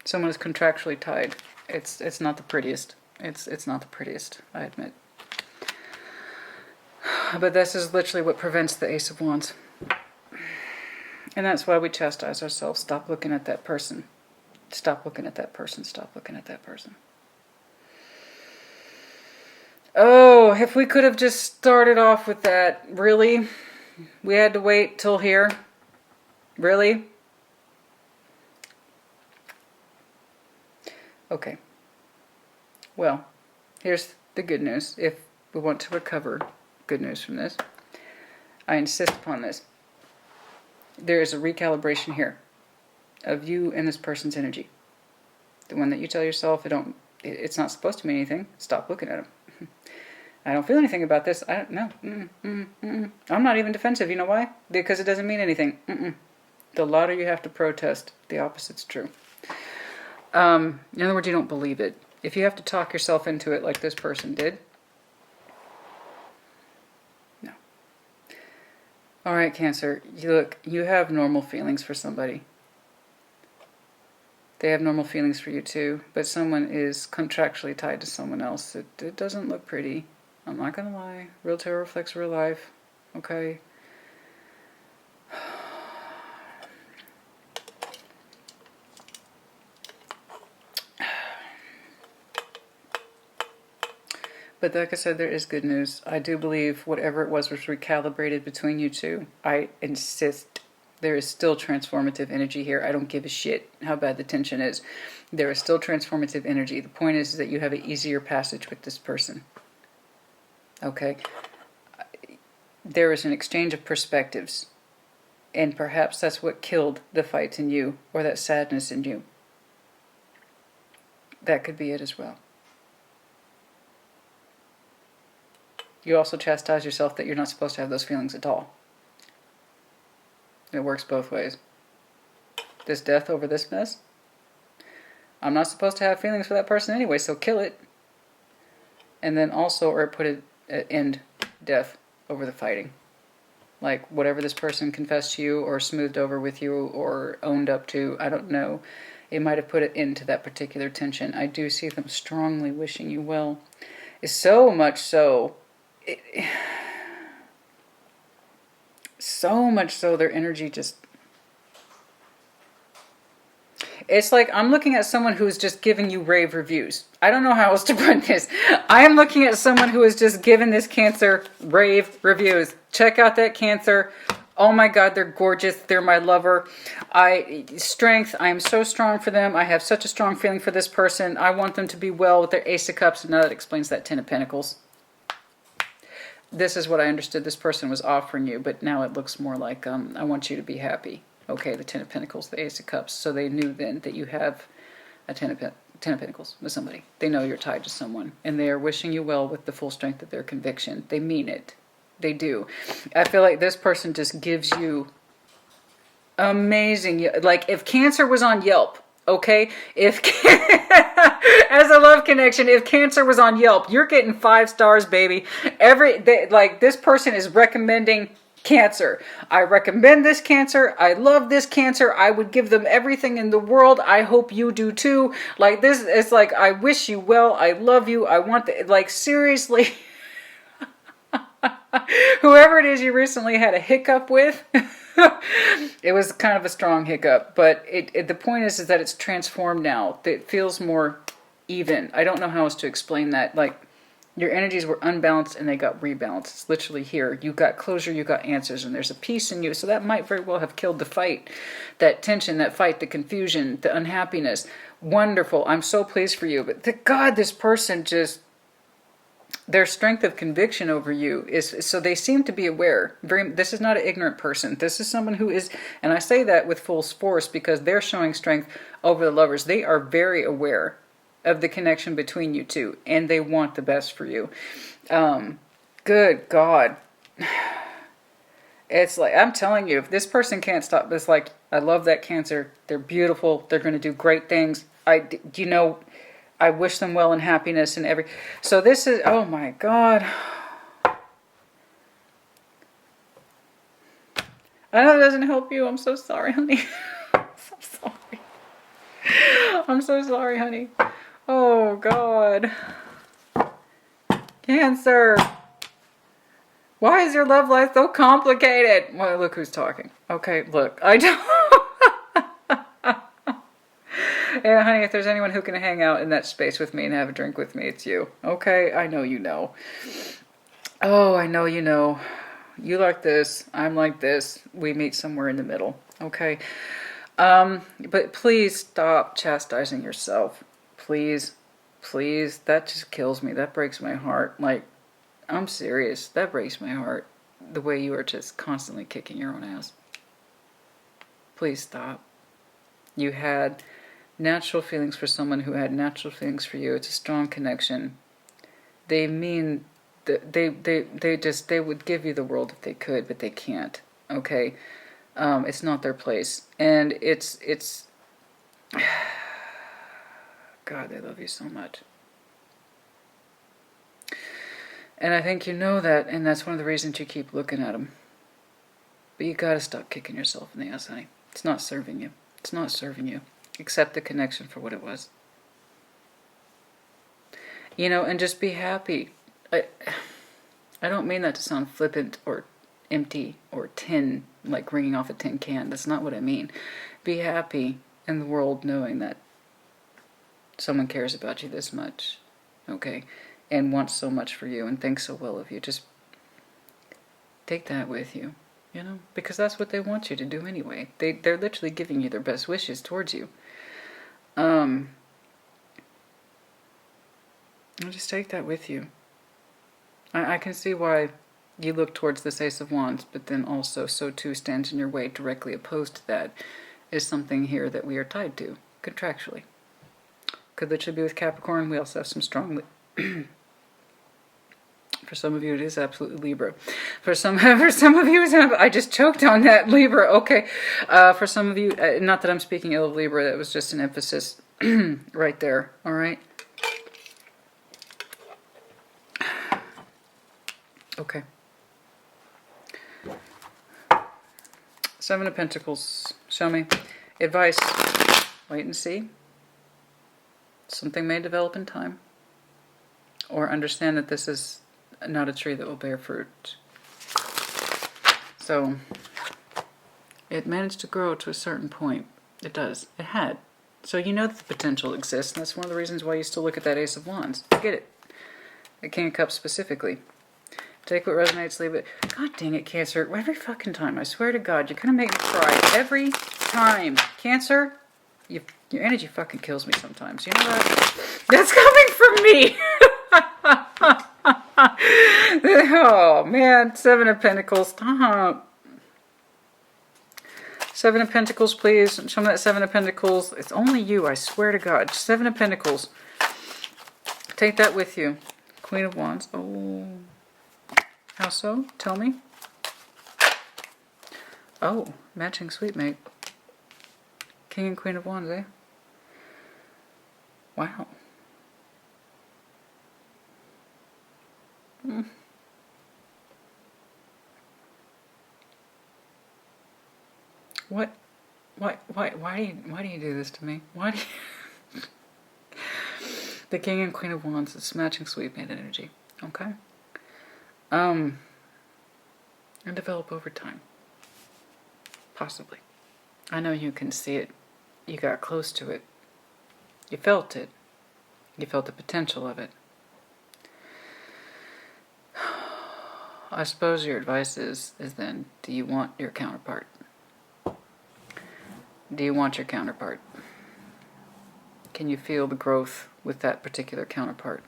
Someone is contractually tied. It's not the prettiest. It's not the prettiest, I admit. But this is literally what prevents the Ace of Wands. And that's why we chastise ourselves. Stop looking at that person. Stop looking at that person. Stop looking at that person. Oh, if we could have just started off with that. Really? We had to wait till here? Really? Okay. Well, here's the good news. If we want to recover good news from this, I insist upon this. There is a recalibration here of you and this person's energy. The one that you tell yourself it's not supposed to mean anything. Stop looking at them. I don't feel anything about this. I don't know. I'm not even defensive. You know why? Because it doesn't mean anything. The louder you have to protest, the opposite's true. In other words, you don't believe it. If you have to talk yourself into it like this person did, no. All right, Cancer. Look, you have normal feelings for somebody. They have normal feelings for you too, but someone is contractually tied to someone else. It doesn't look pretty. I'm not going to lie. Real tarot reflects real life. Okay? But like I said, there is good news. I do believe whatever it was recalibrated between you two. I insist there is still transformative energy here. I don't give a shit how bad the tension is. There is still transformative energy. The point is that you have an easier passage with this person. Okay? There is an exchange of perspectives. And perhaps that's what killed the fight in you, or that sadness in you. That could be it as well. You also chastise yourself that you're not supposed to have those feelings at all. It works both ways. This death over this mess, I'm not supposed to have feelings for that person anyway, so kill it. And then also, or put an end death over the fighting. Like whatever this person confessed to you or smoothed over with you or owned up to, I don't know. It might have put an end to that particular tension. I do see them strongly wishing you well. It's so much so. So much so their energy just... It's like I'm looking at someone who's just giving you rave reviews. I don't know how else to put this. I am looking at someone who is just giving this Cancer rave reviews. Check out that Cancer. Oh my God, they're gorgeous. They're my lover. Strength. I am so strong for them. I have such a strong feeling for this person. I want them to be well with their Ace of Cups. And now that explains that Ten of Pentacles. This is what I understood this person was offering you, but now it looks more like, I want you to be happy. Okay, the Ten of Pentacles, the Ace of Cups. So they knew then that you have a Ten of Pentacles with somebody. They know you're tied to someone, and they are wishing you well with the full strength of their conviction. They mean it. They do. I feel like this person just gives you amazing, like if Cancer was on Yelp, okay? If as a love connection, if Cancer was on Yelp, you're getting 5 stars, baby. Like this person is recommending Cancer. I recommend this Cancer. I love this Cancer. I would give them everything in the world. I hope you do too. Like this, it's like I wish you well. I love you. I want like seriously. Whoever it is you recently had a hiccup with. It was kind of a strong hiccup, but the point is that it's transformed now. It feels more even. I don't know how else to explain that. Like, your energies were unbalanced and they got rebalanced. It's literally here. You got closure, you got answers, and there's a peace in you. So that might very well have killed the fight, that tension, that fight, the confusion, the unhappiness. Wonderful. I'm so pleased for you. But God, this person just... Their strength of conviction over you is, so they seem to be aware. This is not an ignorant person. This is someone who is, and I say that with full force because they're showing strength over the lovers. They are very aware of the connection between you two, and they want the best for you. Good God. It's like, I'm telling you, if this person can't stop this, like, I love that Cancer. They're beautiful. They're going to do great things. I wish them well and happiness and so this is, oh my God. I know it doesn't help you. I'm so sorry, honey. I'm so sorry. I'm so sorry, honey. Oh, God. Cancer. Why is your love life so complicated? Well, look who's talking. Okay, look. I don't... Yeah, honey, if there's anyone who can hang out in that space with me and have a drink with me, it's you. Okay? I know you know. Oh, I know you know. You like this. I'm like this. We meet somewhere in the middle. Okay? But please stop chastising yourself. Please. Please. That just kills me. That breaks my heart. Like, I'm serious. That breaks my heart. The way you are just constantly kicking your own ass. Please stop. You had natural feelings for someone who had natural feelings for you. It's a strong connection. They mean that they would give you the world if they could, but they can't. Okay? It's not their place. And it's God, they love you so much. And I think you know that, and that's one of the reasons you keep looking at them. But you gotta stop kicking yourself in the ass, honey. It's not serving you. It's not serving you. Accept the connection for what it was. You know, and just be happy. I don't mean that to sound flippant or empty or tin, like ringing off a tin can. That's not what I mean. Be happy in the world knowing that someone cares about you this much, okay, and wants so much for you and thinks so well of you. Just take that with you, you know, because that's what they want you to do anyway. They're literally giving you their best wishes towards you. Just take that with you. I can see why you look towards this Ace of Wands, but then also so too stands in your way. Directly opposed to that is something here that we are tied to contractually. Could literally be with Capricorn. We also have some strong... For some of you, it is absolutely Libra. For some of you, I just choked on that, Libra. Okay. For some of you, not that I'm speaking ill of Libra, that was just an emphasis right there. All right. Okay. Seven of Pentacles. Show me. Advice. Wait and see. Something may develop in time. Or understand that this is not a tree that will bear fruit. So, it managed to grow to a certain point. It does. It had. So you know that the potential exists, and that's one of the reasons why you still look at that Ace of Wands. I get it. The King of Cups specifically. Take what resonates, leave it. God dang it, Cancer. Every fucking time. I swear to God, you're gonna make me cry. Every time. Cancer, your energy fucking kills me sometimes. You know that? That's coming from me! Oh, man. Seven of Pentacles. Stop. Seven of Pentacles, please. Show me that Seven of Pentacles. It's only you, I swear to God. Seven of Pentacles. Take that with you. Queen of Wands. Oh. How so? Tell me. Oh, matching sweet mate. King and Queen of Wands, eh? Wow. What? Why do you do this to me? Why do you... The King and Queen of Wands is matching sweet mate energy. Okay? And develop over time. Possibly. I know you can see it. You got close to it. You felt it. You felt the potential of it. I suppose your advice is then, do you want your counterpart? Do you want your counterpart? Can you feel the growth with that particular counterpart?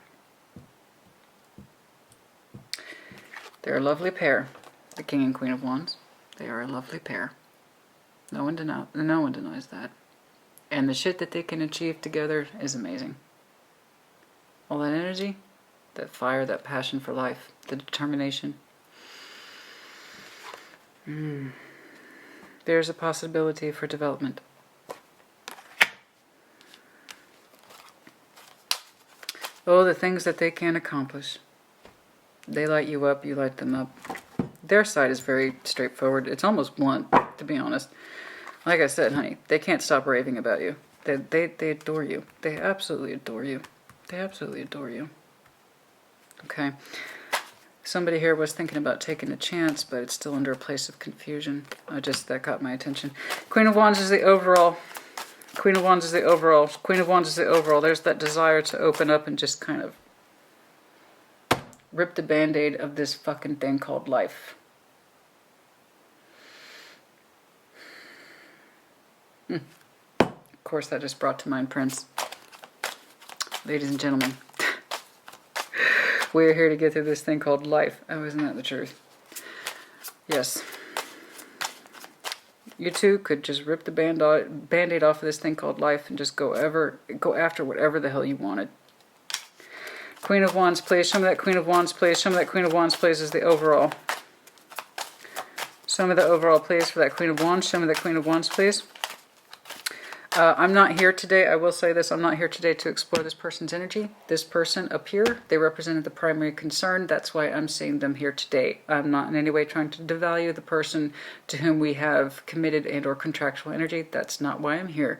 They're a lovely pair, the King and Queen of Wands. They are a lovely pair. No one denies that. And the shit that they can achieve together is amazing. All that energy, that fire, that passion for life, the determination. There's a possibility for development. Oh, the things that they can accomplish. They light you up, you light them up. Their side is very straightforward. It's almost blunt, to be honest. Like I said, honey, they can't stop raving about you. They adore you. They absolutely adore you. They absolutely adore you. Okay. Somebody here was thinking about taking a chance, but it's still under a place of confusion. That got my attention. Queen of Wands is the overall. Queen of Wands is the overall. Queen of Wands is the overall. There's that desire to open up and just kind of rip the band-aid of this fucking thing called life. Of course, that just brought to mind Prince. Ladies and gentlemen, we are here to get through this thing called life. Oh, isn't that the truth? Yes. You two could just rip the band-aid off of this thing called life and just go after whatever the hell you wanted. Queen of Wands, please. Show me that Queen of Wands, please. Show me that Queen of Wands, please, is the overall. Show me the overall, please, for that Queen of Wands. Show me that Queen of Wands, please. I'm not here today, I will say this, I'm not here today to explore this person's energy. This person up here, they represented the primary concern. That's why I'm seeing them here today. I'm not in any way trying to devalue the person to whom we have committed and or contractual energy. That's not why I'm here.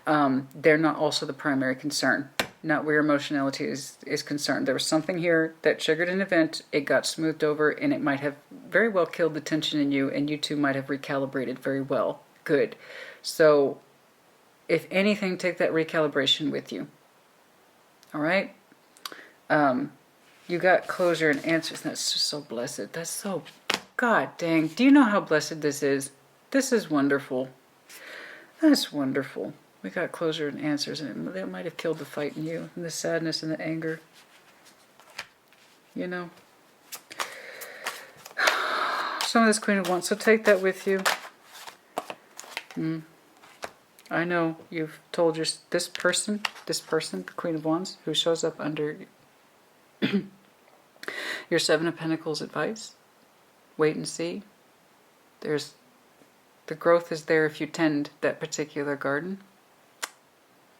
They're not also the primary concern. Not where your emotionality is concerned. There was something here that triggered an event, it got smoothed over, and it might have very well killed the tension in you, and you two might have recalibrated very well. Good. So, if anything, take that recalibration with you. All right? You got closure and answers. That's just so blessed. That's so... God dang. Do you know how blessed this is? This is wonderful. That's wonderful. We got closure and answers, and that might have killed the fight in you, and the sadness and the anger. You know? Some of this Queen of Wands. So take that with you. I know you've told this person, the Queen of Wands, who shows up under your Seven of Pentacles advice. Wait and see. The growth is there if you tend that particular garden.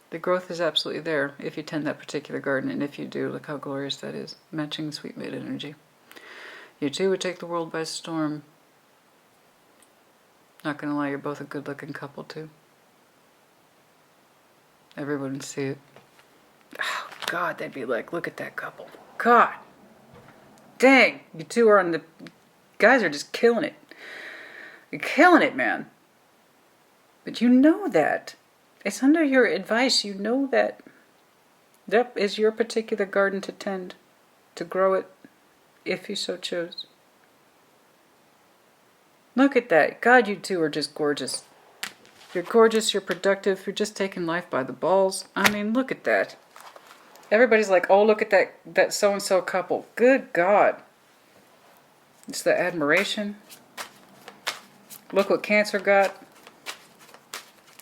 The growth is absolutely there if you tend that particular garden, and if you do, look how glorious that is. Matching sweet mate energy. You two would take the world by storm. Not gonna lie, you're both a good-looking couple too. Everyone would see it. Oh, God, they'd be like, look at that couple. God. Dang. You two are on the... Guys are just killing it. You're killing it, man. But you know that. It's under your advice. You know that. That is your particular garden to tend. To grow it, if you so choose. Look at that. God, you two are just gorgeous. You're gorgeous, you're productive, you're just taking life by the balls. I mean, look at that. Everybody's like, oh, look at that so-and-so couple. Good God. It's the admiration. Look what Cancer got.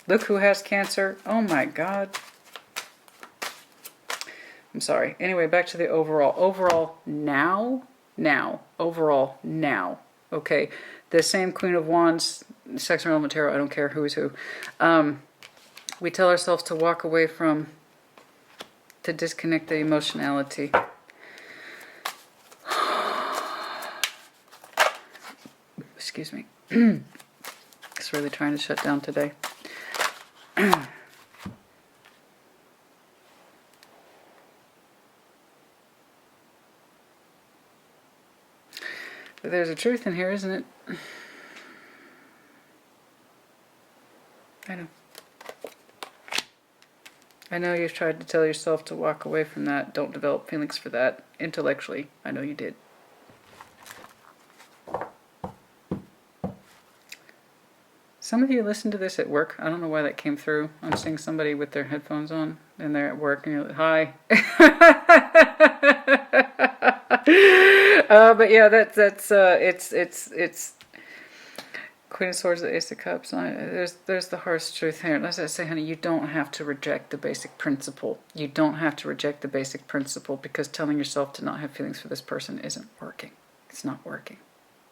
Look who has Cancer. Oh my God. I'm sorry. Anyway, back to the overall. Overall now. Overall now. Okay. The same Queen of Wands... Sex and Element Tarot, I don't care who is who. We tell ourselves to walk away from, to disconnect the emotionality. Excuse me. It's really trying to shut down today. But there's a truth in here, isn't it? I know you've tried to tell yourself to walk away from that. Don't develop feelings for that. Intellectually, I know you did. Some of you listen to this at work. I don't know why that came through. I'm seeing somebody with their headphones on and they're at work and you're like, hi. But yeah, it's Queen of Swords, the Ace of Cups. There's the harsh truth here. As I say, honey, you don't have to reject the basic principle. You don't have to reject the basic principle because telling yourself to not have feelings for this person isn't working. It's not working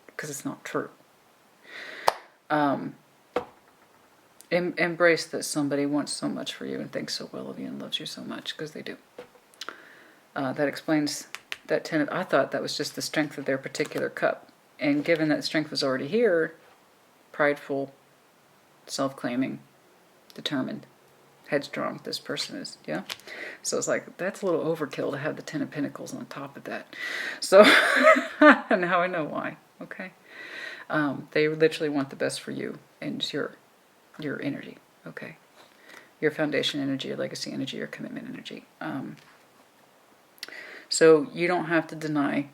because it's not true. Embrace that somebody wants so much for you and thinks so well of you and loves you so much, because they do. That explains that 10 of... I thought that was just the strength of their particular cup. And given that strength was already here, prideful, self-claiming, determined, headstrong, this person is, yeah? So it's like, that's a little overkill to have the Ten of Pentacles on top of that. So, now I know why, okay? They literally want the best for you and your energy, okay? Your foundation energy, your legacy energy, your commitment energy. So you don't have to deny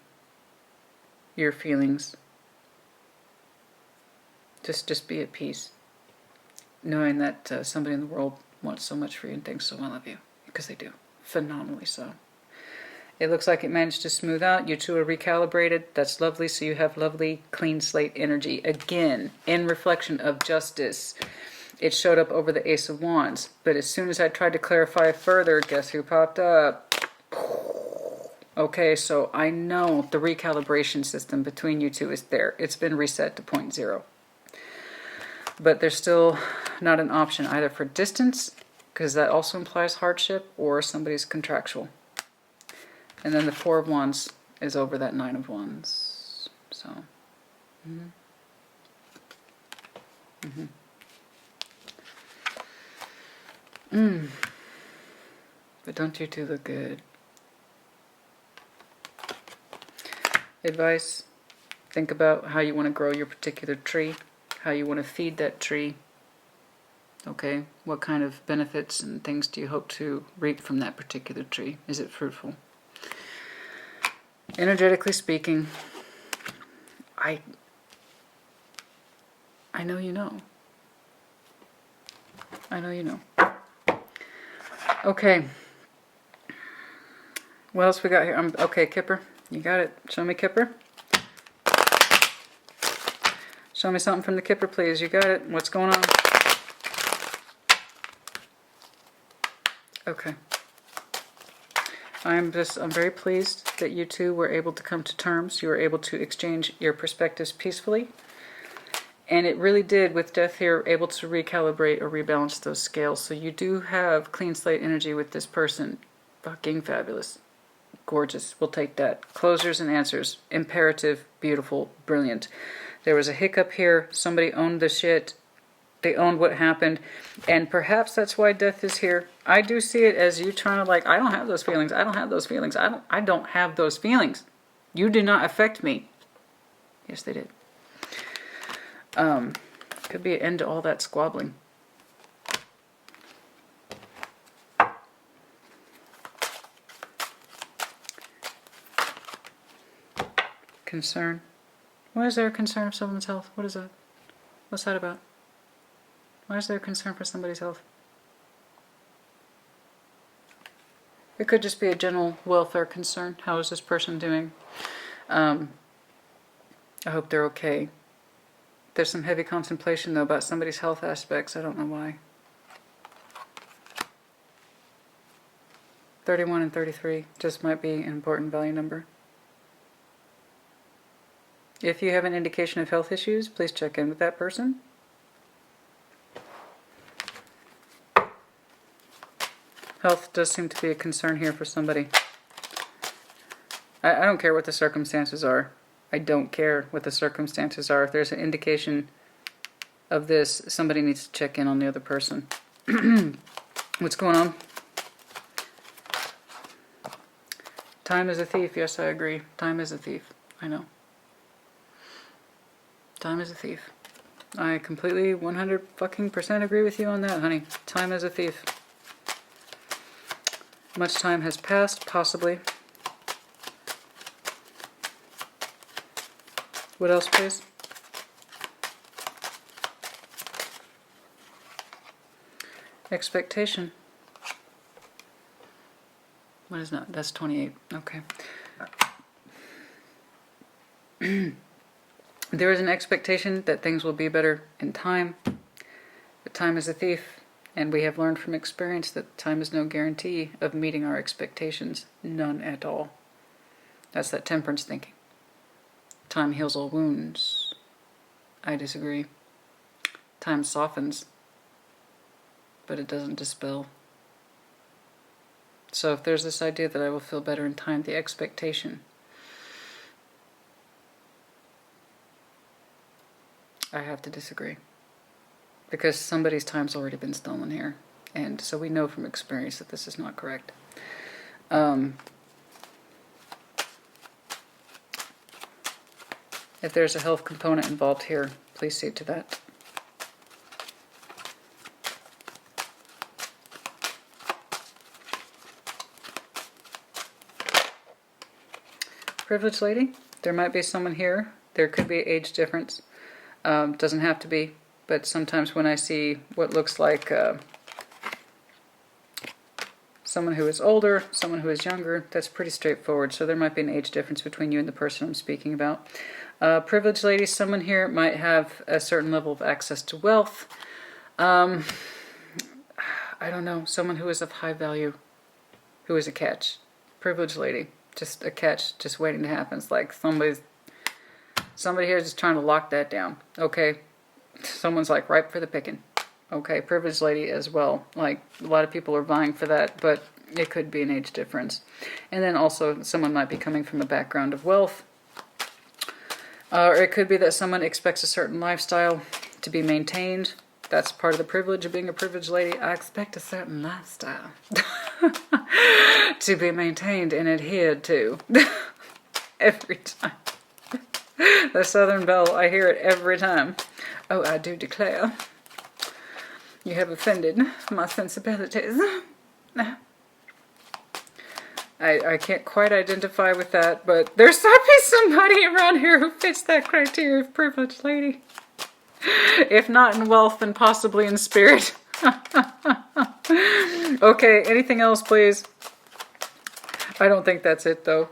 your feelings. Just be at peace, knowing that somebody in the world wants so much for you and thinks so well of you, because they do, phenomenally so. It looks like it managed to smooth out. You two are recalibrated. That's lovely. So you have lovely, clean slate energy. Again, in reflection of justice. It showed up over the Ace of Wands. But as soon as I tried to clarify further, guess who popped up? Okay, so I know the recalibration system between you two is there. It's been reset to point zero. But there's still not an option either for distance, because that also implies hardship, or somebody's contractual. And then the Four of Wands is over that Nine of Wands. So, But don't you two look good? Advice: think about how you want to grow your particular tree, how you want to feed that tree. Okay, what kind of benefits and things do you hope to reap from that particular tree? Is it fruitful? Energetically speaking, I know you know. I know you know. Okay. What else we got here? Okay, Kipper. You got it. Show me Kipper. Show me something from the Kipper, please. You got it. What's going on? Okay. I'm very pleased that you two were able to come to terms. You were able to exchange your perspectives peacefully. And it really did, with Death here, able to recalibrate or rebalance those scales. So you do have clean slate energy with this person. Fucking fabulous. Gorgeous. We'll take that. Closers and answers. Imperative, beautiful, brilliant. There was a hiccup here. Somebody owned the shit. They owned what happened. And perhaps that's why Death is here. I do see it as you trying to I don't have those feelings. I don't have those feelings. I don't have those feelings. You do not affect me. Yes, they did. Could be an end to all that squabbling. Concern. Why is there a concern of someone's health? What is that? What's that about? Why is there a concern for somebody's health? It could just be a general welfare concern. How is this person doing? I hope they're okay. There's some heavy contemplation, though, about somebody's health aspects. I don't know why. 31 and 33 just might be an important value number. If you have an indication of health issues, please check in with that person. Health does seem to be a concern here for somebody. I don't care what the circumstances are. I don't care what the circumstances are. If there's an indication of this, somebody needs to check in on the other person. What's going on? Time is a thief. Yes, I agree. Time is a thief. I know. Time is a thief. I completely 100% agree with you on that, honey. Time is a thief. Much time has passed, possibly. What else, please? Expectation. What is that? That's 28. Okay. There is an expectation that things will be better in time. But time is a thief. And we have learned from experience that time is no guarantee of meeting our expectations. None at all. That's that temperance thinking. Time heals all wounds. I disagree. Time softens, but it doesn't dispel. So if there's this idea that I will feel better in time, the expectation I have to disagree. Because somebody's time's already been stolen here. And so we know from experience that this is not correct. If there's a health component involved here, please see to that. Privileged lady, there might be someone here. There could be age difference. Doesn't have to be, but sometimes when I see what looks like someone who is older, someone who is younger, that's pretty straightforward. So there might be an age difference between you and the person I'm speaking about. Privileged lady, someone here might have a certain level of access to wealth. I don't know, someone who is of high value, who is a catch. Privileged lady, just a catch, just waiting to happen. It's like somebody here is just trying to lock that down. Okay, someone's like ripe for the picking. Okay, privileged lady as well. Like a lot of people are vying for that, but it could be an age difference. And then also someone might be coming from a background of wealth. Or it could be that someone expects a certain lifestyle to be maintained. That's part of the privilege of being a privileged lady. I expect a certain lifestyle to be maintained and adhered to every time. The Southern Belle, I hear it every time. Oh, I do declare, you have offended my sensibilities. I can't quite identify with that, but there's got to be somebody around here who fits that criteria of privileged lady. If not in wealth, then possibly in spirit. Okay, anything else, please? I don't think that's it, though.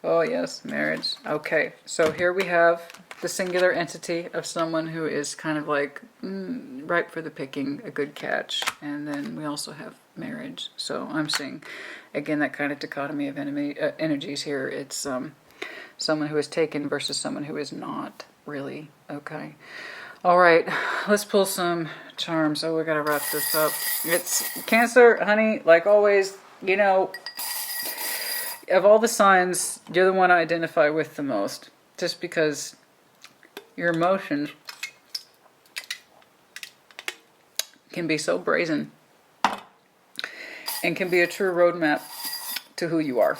Oh, yes, marriage. Okay, so here we have the singular entity of someone who is kind of like ripe for the picking, a good catch. And then we also have marriage. So I'm seeing, again, that kind of dichotomy of energies here. It's someone who is taken versus someone who is not really. Okay. All right, let's pull some charms. Oh, we gotta wrap this up. It's Cancer, honey, like always, you know, of all the signs, you're the one I identify with the most. Just because your emotions can be so brazen and can be a true roadmap to who you are.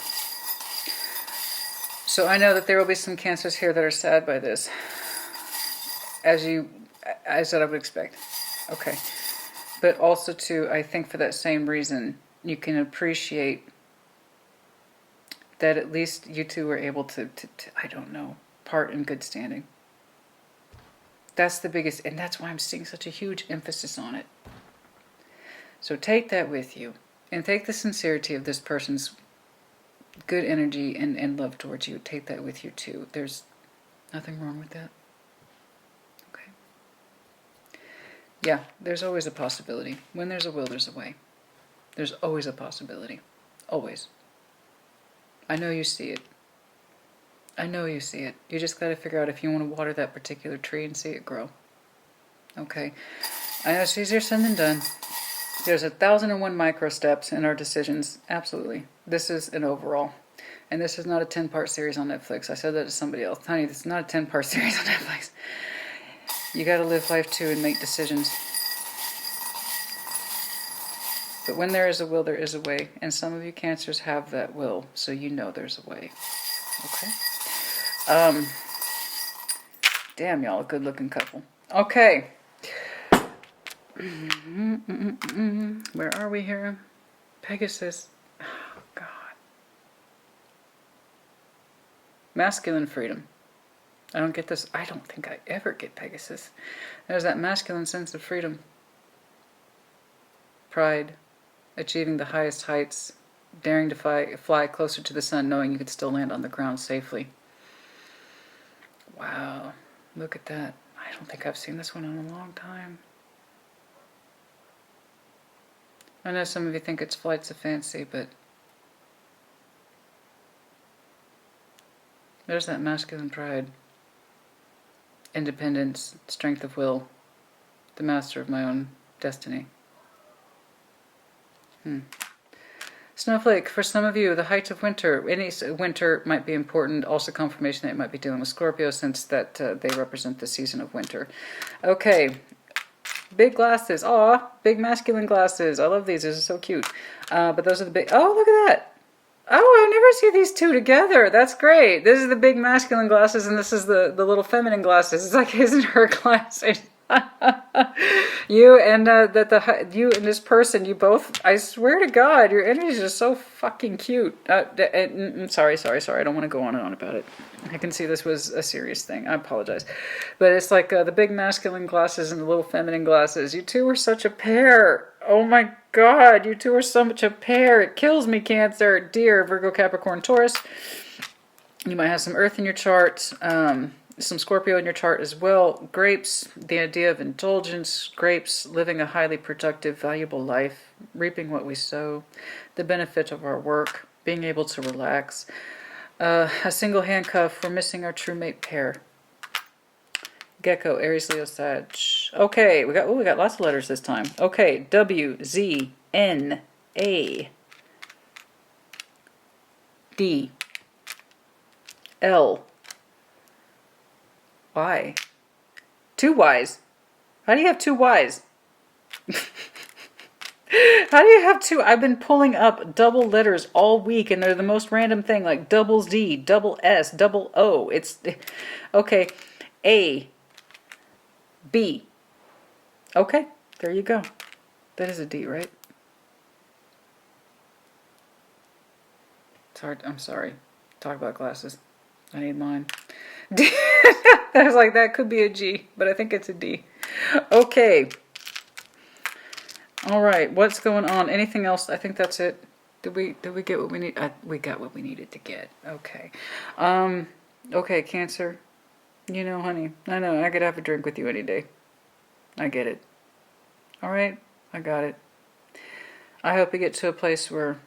So I know that there will be some Cancers here that are sad by this. As I would expect. Okay. But also too, I think for that same reason, you can appreciate that at least you two were able to I don't know, part in good standing. That's the biggest, and that's why I'm seeing such a huge emphasis on it. So take that with you, and take the sincerity of this person's good energy and love towards you. Take that with you too. There's nothing wrong with that. Yeah, there's always a possibility. When there's a will, there's a way. There's always a possibility. Always. I know you see it. I know you see it. You just got to figure out if you want to water that particular tree and see it grow. Okay. I know it's easier said than done. There's 1,001 micro steps in our decisions. Absolutely. This is an overall. And this is not a 10-part series on Netflix. I said that to somebody else. Honey, this is not a 10-part series on Netflix. You got to live life too and make decisions. But when there is a will, there is a way. And some of you Cancers have that will, so you know there's a way. Okay? Damn, y'all, a good-looking couple. Okay. Where are we here? Pegasus. Oh, God. Masculine freedom. I don't get this. I don't think I ever get Pegasus. There's that masculine sense of freedom. Pride. Achieving the highest heights. Daring to fly closer to the sun, knowing you could still land on the ground safely. Wow. Look at that. I don't think I've seen this one in a long time. I know some of you think it's flights of fancy, but there's that masculine pride. Independence, strength of will, the master of my own destiny. Snowflake, for some of you, the height of winter. Any winter might be important. Also confirmation that it might be dealing with Scorpio since that they represent the season of winter. Okay, big glasses. Aw, big masculine glasses. I love these. These are so cute. But those are the big... Oh, look at that. Oh, I never see these two together. That's great. This is the big masculine glasses and this is the little feminine glasses. It's like his and her glasses. You and you and this person, you both, I swear to God, your energy is just so fucking cute. Sorry. I don't want to go on and on about it. I can see this was a serious thing. I apologize. But it's like the big masculine glasses and the little feminine glasses. You two are such a pair. Oh my God, you two are such a pair. It kills me, Cancer. Dear Virgo, Capricorn, Taurus. You might have some earth in your chart. Some Scorpio in your chart as well. Grapes, the idea of indulgence. Grapes, living a highly productive, valuable life. Reaping what we sow. The benefit of our work. Being able to relax. A single handcuff. We're missing our true mate pair. Gecko, Aries, Leo, Sag. Okay, we got lots of letters this time. Okay, W, Z, N, A, D, L, Y. Two Y's. How do you have two Y's? How do you have two? I've been pulling up double letters all week and they're the most random thing, like double Z, double S, double O. It's okay. A, B. Okay, there you go. That is a D, right? It's hard. I'm sorry. Talk about glasses. I need mine. I was like, that could be a G, but I think it's a D. Okay. All right. What's going on? Anything else? I think that's it. Did we get what we need? We got what we needed to get. Okay. Okay, Cancer. You know, honey, I know. I could have a drink with you any day. I get it. All right. I got it. I hope you get to a place where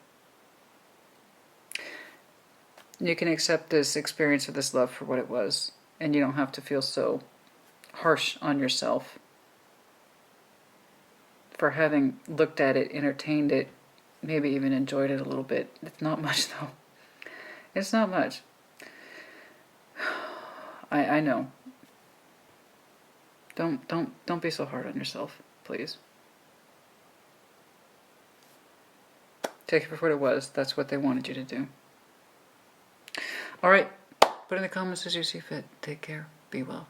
you can accept this experience of this love for what it was. And you don't have to feel so harsh on yourself for having looked at it, entertained it, maybe even enjoyed it a little bit. It's not much though. It's not much. I know. Don't be so hard on yourself, please. Take it for what it was. That's what they wanted you to do. All right. Put in the comments as you see fit. Take care. Be well.